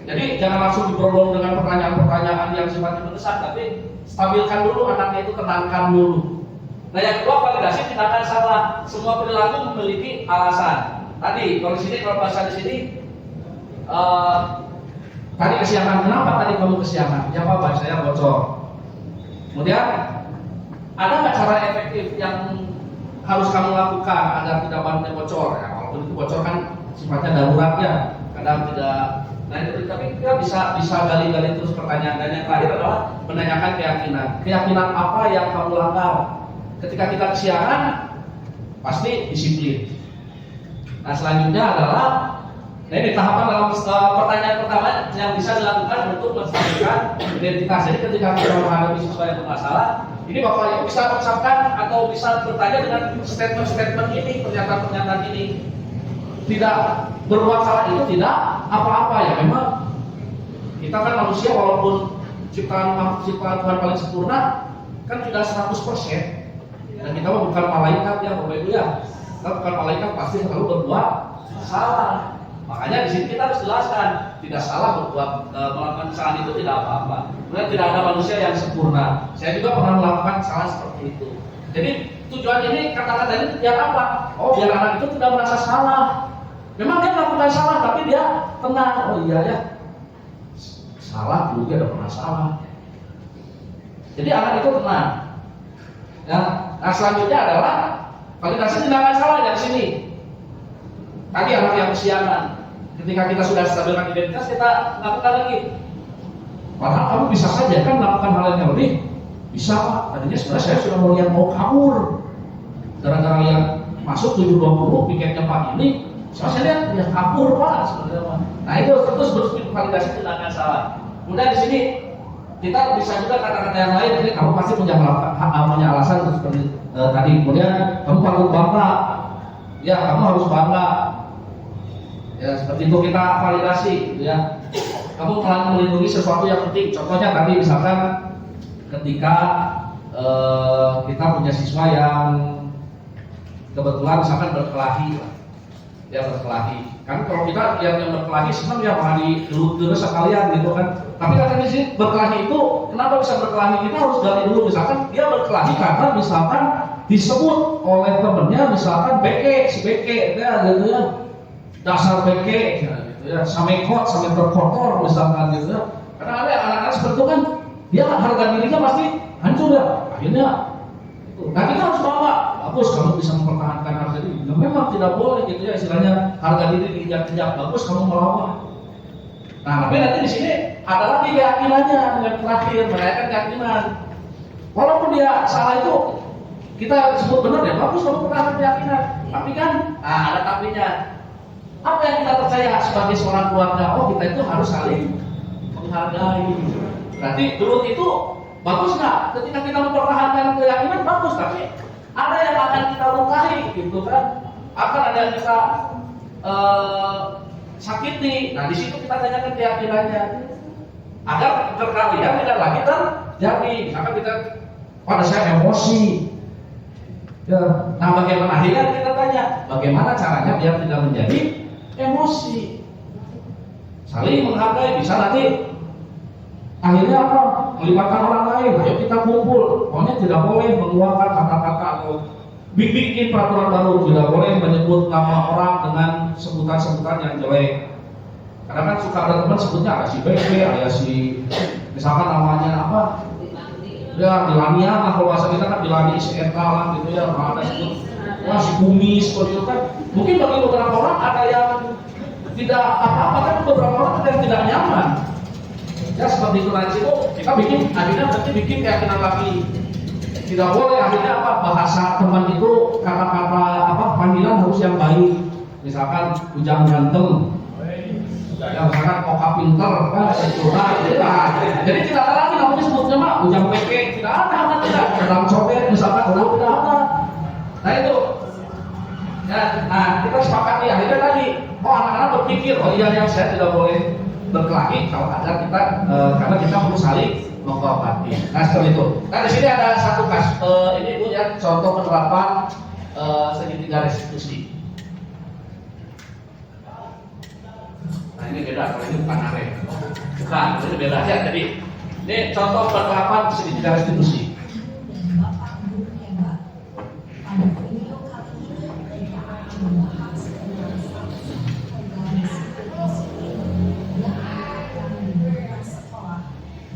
Jadi jangan langsung diberolong dengan pertanyaan-pertanyaan yang sifatnya mendesak, tapi stabilkan dulu anaknya itu, tenangkan dulu. Nah yang kedua, validasi tindakan salah. Semua perilaku memiliki alasan. Tadi kalau di sini, kalau bahasa di sini, tadi kesiangan. Kenapa tadi kamu kesiangan? Jawab saya bocor. Kemudian ada nggak cara efektif yang harus kamu lakukan agar tidak bannya bocor? Ya, walaupun itu bocor kan sifatnya darurat ya, kadang tidak. Nah itu tapi kita bisa gali-gali terus pertanyaan. Dan yang terakhir adalah menanyakan keyakinan apa yang kamu langgar. Ketika kita kesiangan, pasti disiplin. Nah selanjutnya adalah, nah ini tahapan dalam pertanyaan pertama yang bisa dilakukan untuk menstabilkan identitas. Jadi ketika kita menghadapi siswa yang bermasalah, ini Bapak Ibu bisa mengucapkan atau bisa bertanya dengan statement-statement ini, pernyataan-pernyataan ini. Tidak berbuat salah itu tidak apa-apa ya. Memang kita kan manusia, walaupun ciptaan Tuhan paling sempurna, kan tidak 100%. Dan kita bukan malaikat ya Bapak Ibu ya. Kita bukan malaikat, pasti selalu berbuat salah. Makanya di sini kita harus jelaskan, tidak salah melakukan kesalahan itu tidak apa-apa. Kemudian tidak ada manusia yang sempurna. Saya juga pernah melakukan kesalahan seperti itu. Jadi tujuan ini, kata-kata ini biar apa? Oh, biar anak itu tidak merasa salah. Memang dia melakukan salah, tapi dia tenang. Oh iya ya, salah dulu dia ada pernah salah. Jadi anak itu tenang. Nah selanjutnya adalah validasi tindakan salah yang sini. Tadi anak yang kesiangan. Ketika kita sudah stabilkan identitas, kita lakukan lagi. Padahal kamu bisa saja kan melakukan hal yang lebih. Bisa Pak, tadinya sebenarnya saya sudah mau kabur. Gara-gara lihat masuk 720 piketnya Pak ini, saya lihat dia kabur Pak sebenarnya Pak. Nah itu terus validasi tindakan salah. Kemudian di sini kita bisa juga kata-kata yang lain, jadi kamu pasti punya alasan untuk seperti tadi. Kemudian kamu patut bangga, ya kamu harus bangga, ya seperti itu kita validasi, gitu ya. Kamu telah melindungi sesuatu yang penting. Contohnya tadi misalkan ketika kita punya siswa yang kebetulan misalkan berkelahi, ya berkelahi. Kan kalau kita yang berkelahi senang ya malah dulu sekalian gitu kan. Tapi katanya sih berkelahi itu kenapa bisa berkelahi? Kita harus gali dulu, misalkan dia berkelahi karena misalkan disebut oleh temennya misalkan beke, si beke, ya gitu ya, dasar beke, ya, gitu ya, samekot, sampai terkotor misalkan gitu ya. Karena ada anak-anak seperti itu kan, dia harga dirinya pasti hancur ya. Akhirnya, nah kita harus bangga, bagus kamu bisa mempertahankan harga diri. Nah, memang tidak boleh gitu ya istilahnya harga diri diinjak-injak, bagus kamu melawan. Nah, tapi nanti di sini ada lagi keyakinannya yang terakhir, merayakan keyakinan. Walaupun dia salah itu kita sebut benar ya, bagus kamu pertahankan keyakinan. Tapi kan, ada tapinya. Apa yang kita percaya sebagai seorang keluarga? Oh, kita itu harus saling menghargai. Berarti dulu itu bagus nggak? Ketika kita mempertahankan keyakinan bagus, tapi ada yang akan kita lukai, gitu kan? Akan ada yang kita sakiti. Nah, di situ kita tanyakan keyakinannya agar perkalian tidak lagi terjadi. Misalkan kita pada saya emosi. Ya. Nah, bagaimana akhirnya kita tanya, bagaimana caranya biar tidak menjadi emosi? Saling menghargai, bisa nanti akhirnya apa? Melibatkan orang lain. Ayo kita kumpul. Pokoknya tidak boleh mengeluarkan kata-kata atau bikin peraturan baru, tidak boleh menyebut nama orang dengan sebutan-sebutan yang jelek. Karena kan suka ada teman sebutnya ada si BB, ada si misalkan namanya apa? Ya Dilanian lah, kalau bahasa kita kan Dilani si Eta lah gitu ya, ada sebut wah si Kumis seperti itu kan. Mungkin bagi beberapa orang ada yang tidak apa-apa, kan beberapa orang ada yang tidak nyaman. Ya seperti itu nanti itu kita bikin akhirnya berarti bikin keyakinan lagi. Tidak boleh akhirnya apa bahasa teman itu kata-kata apa panggilan harus yang baik. Misalkan Ujang ganteng, ya misalkan Oka pinter, kan itu jadi tidak ada lagi namanya sebutnya mah Ujang peke, tidak ada, tidak dalam copet misalkan tidak ada. Nah itu, ya, nah kita sepakati akhirnya tadi, oh anak-anak berpikir, oh iya yang saya tidak boleh berkelahi kalau ada kita karena kita perlu saling menghormati. Nah seperti itu. Nah di sini ada satu ini Bu ya contoh penerapan segitiga restitusi. Nah ini beda, kalau ini bukan are. Bukan, ini beda aja. Jadi ini contoh penerapan segitiga restitusi.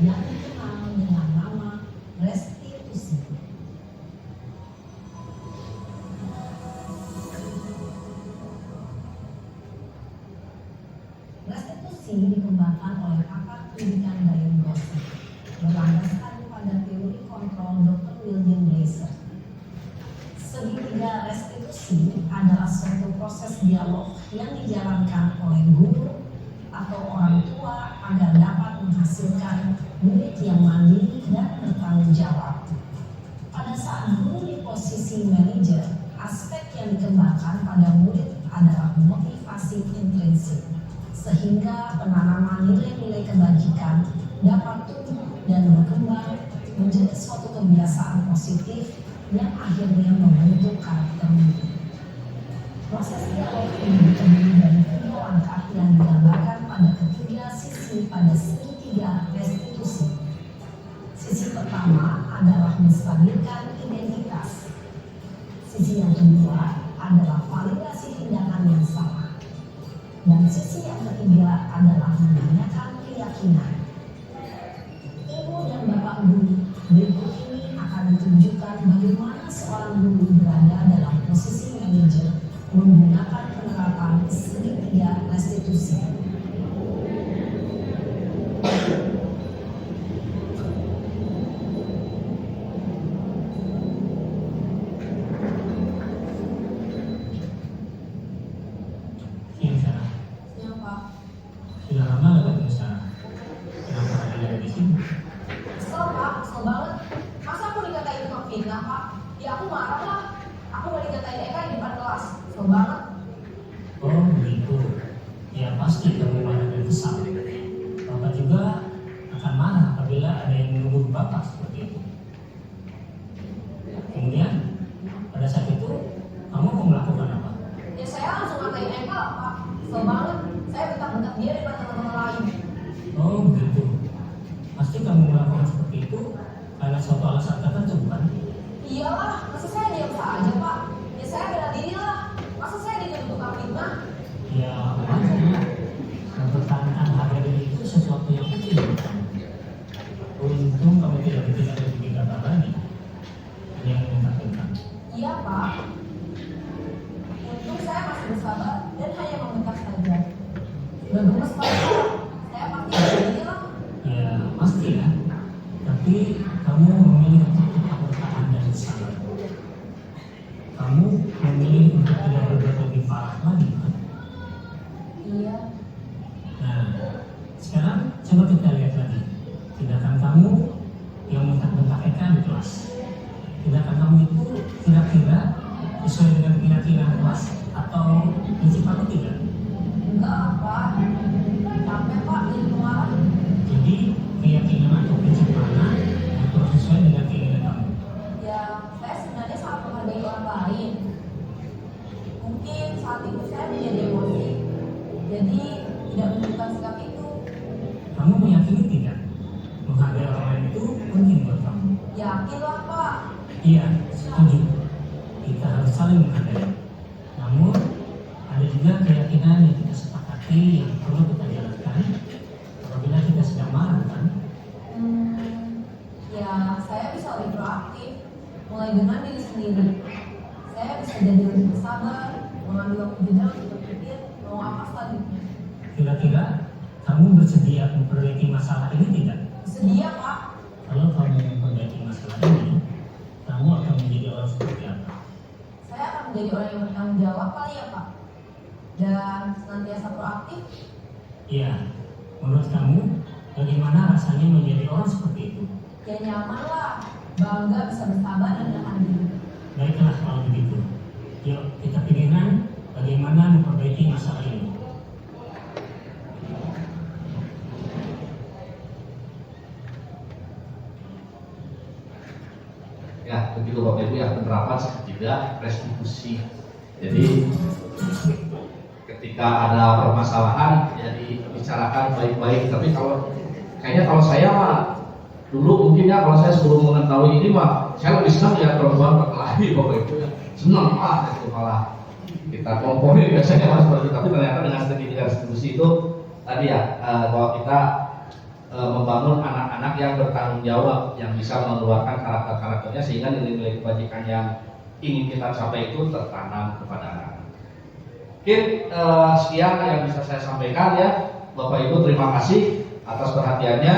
Yang dikenal dengan nama restitusi. Restitusi dikembangkan oleh pakar pendidikan Dayun Rossi berlandaskan pada teori kontrol Dr. William Glaser. Segitiga restitusi adalah suatu proses dialog yang dijalankan oleh guru atau orang tua agar dapat menghasilkan murid yang mandiri dan bertanggung jawab. Pada saat guru di posisi manajer, aspek yang dikembangkan pada murid adalah motivasi intrinsik, sehingga penanaman nilai-nilai kebajikan dapat tumbuh dan berkembang menjadi suatu kebiasaan positif yang akhirnya membentuk karakter murid. Proses dialog ini terdiri dari 3 langkah yang digambarkan pada ketiga sisi pada segitiga restitusi. Sisi pertama adalah menstabilkan identitas. Sisi yang kedua adalah validasi tindakan yang salah. Dan sisi yang ketiga adalah menanyakan keyakinan. Ibu dan Bapak Guru, berikut ini akan ditunjukkan bagaimana seorang guru berada dalam posisi manajer menggunakan penerapan segitiga restitusi. Sudah lama nggak ketemu sana? Kenapa ada di sini? marah lah. Aku mau dikatain Eka di depan kelas. Kesel banget. Oh begitu. Ya pasti kamu marah dan kesal. Bapak juga akan marah apabila ada yang menuduh Bapak seperti itu. Kemudian pada saat itu kamu mau melakukan apa? Ya saya langsung ngatain Eka lah Pak. Kesel banget. Saya bentak-bentak dia di depan teman-teman lain. Oh begitu. Pasti kamu melakukan seperti itu karena suatu alasan tertentu bukan? Iyalah, masa saya diam saja Pak? Ya saya bela diri lah. Masa saya dituduh tukang fitnah? Ya wajar. Mempertahankan harga diri itu sesuatu yang penting. Untung kamu tidak bikin kata lagi. Hanya yang membentak-bentak. Iya Pak. Untung saya masih bersabar dan hanya membentak saja. Udah gemes Pak. Saya pasti bela diri lah. Ya pasti ya. Tapi kamu memilih untuk tetap bertahan dan sabar. Kamu memilih untuk tidak berbuat lebih parah lagi kan? Iya. Nah, sekarang coba kita lihat lagi tindakan kamu yang bentak-bentak Eka di kelas. Tindakan kamu itu kira-kira sesuai dengan keyakinan kelas atau prinsip atau tidak? Enggak Pak. Capek Pak jadi pemarah. Jadi keyakinan atau prinsip mana yang terus sesuai dengan keinginan kamu? Ya, saya sebenarnya sangat menghargai orang lain. Mungkin saat itu saya menjadi emosi, jadi tidak menunjukkan sikap itu. Kamu meyakini tidak? Menghargai orang lain itu penting buat kamu. Yakin lah Pak. Iya, setuju. Kita harus saling menghargai. Namun, ada juga keyakinan yang kita sepakati yang perlu kita jalankan apabila kita sedang marah kan? Ya saya bisa lebih proaktif, mulai dengan diri sendiri. Saya bisa jadi lebih bersabar, mengambil waktu jeda untuk berpikir mau apa selanjutnya. Kira-kira kamu bersedia memperbaiki masalah ini tidak? Sedia Pak. Kalau kamu memperbaiki masalah ini, kamu akan menjadi orang seperti apa? Saya akan menjadi orang yang bertanggung jawab kali ya Pak. Dan senantiasa proaktif. Iya, menurut kamu bagaimana rasanya menjadi orang seperti itu? Ya nyaman lah, bangga bisa bersabar dan menahan diri. Baiklah kalau begitu. Yuk kita pikirkan bagaimana memperbaiki masalah ini. Ya, begitu Bapak Ibu ya, penerapan juga restitusi. Jadi ketika ada permasalahan ya dibicarakan baik-baik. Tapi kalau saya mah dulu mungkin ya, kalau saya sebelum mengetahui ini mah saya lebih senang ya perempuan berkelahi Bapak Ibu ya. Senang itu malah kita kompromi biasanya mas seperti itu. Tapi ternyata dengan strategi restitusi itu tadi ya bahwa kita membangun anak-anak yang bertanggung jawab, yang bisa mengeluarkan karakter-karakternya sehingga nilai-nilai kebajikan yang ingin kita capai itu tertanam kepada anak. Mungkin sekian yang bisa saya sampaikan ya, Bapak Ibu terima kasih atas perhatiannya.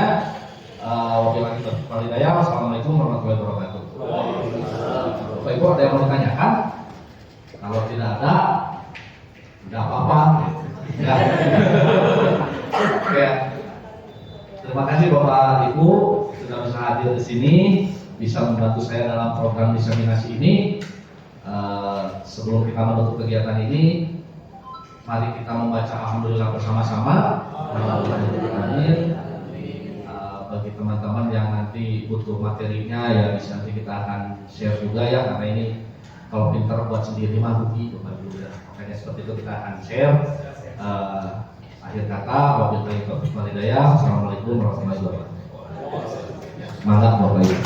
Wabillahi taufiq wal hidayah. Wassalamualaikum warahmatullahi wabarakatuh. Bapak Ibu ada yang mau ditanyakan? Kalau tidak ada, tidak apa-apa. Ya. Ya. Terima kasih Bapak Ibu sudah bisa hadir di sini, bisa membantu saya dalam program diseminasi ini. Sebelum kita menutup kegiatan ini, mari kita membaca alhamdulillah bersama-sama. Bagi teman-teman yang nanti butuh materinya ya bisa nanti kita akan share juga ya, karena ini kalau pintar buat sendiri mah rugi Bapak Ibu ya. Makanya seperti itu kita akan share. Akhir kata, wabillahi taufiq wal hidayah. Assalamualaikum warahmatullahi wabarakatuh. Semangat Bapak Ibu.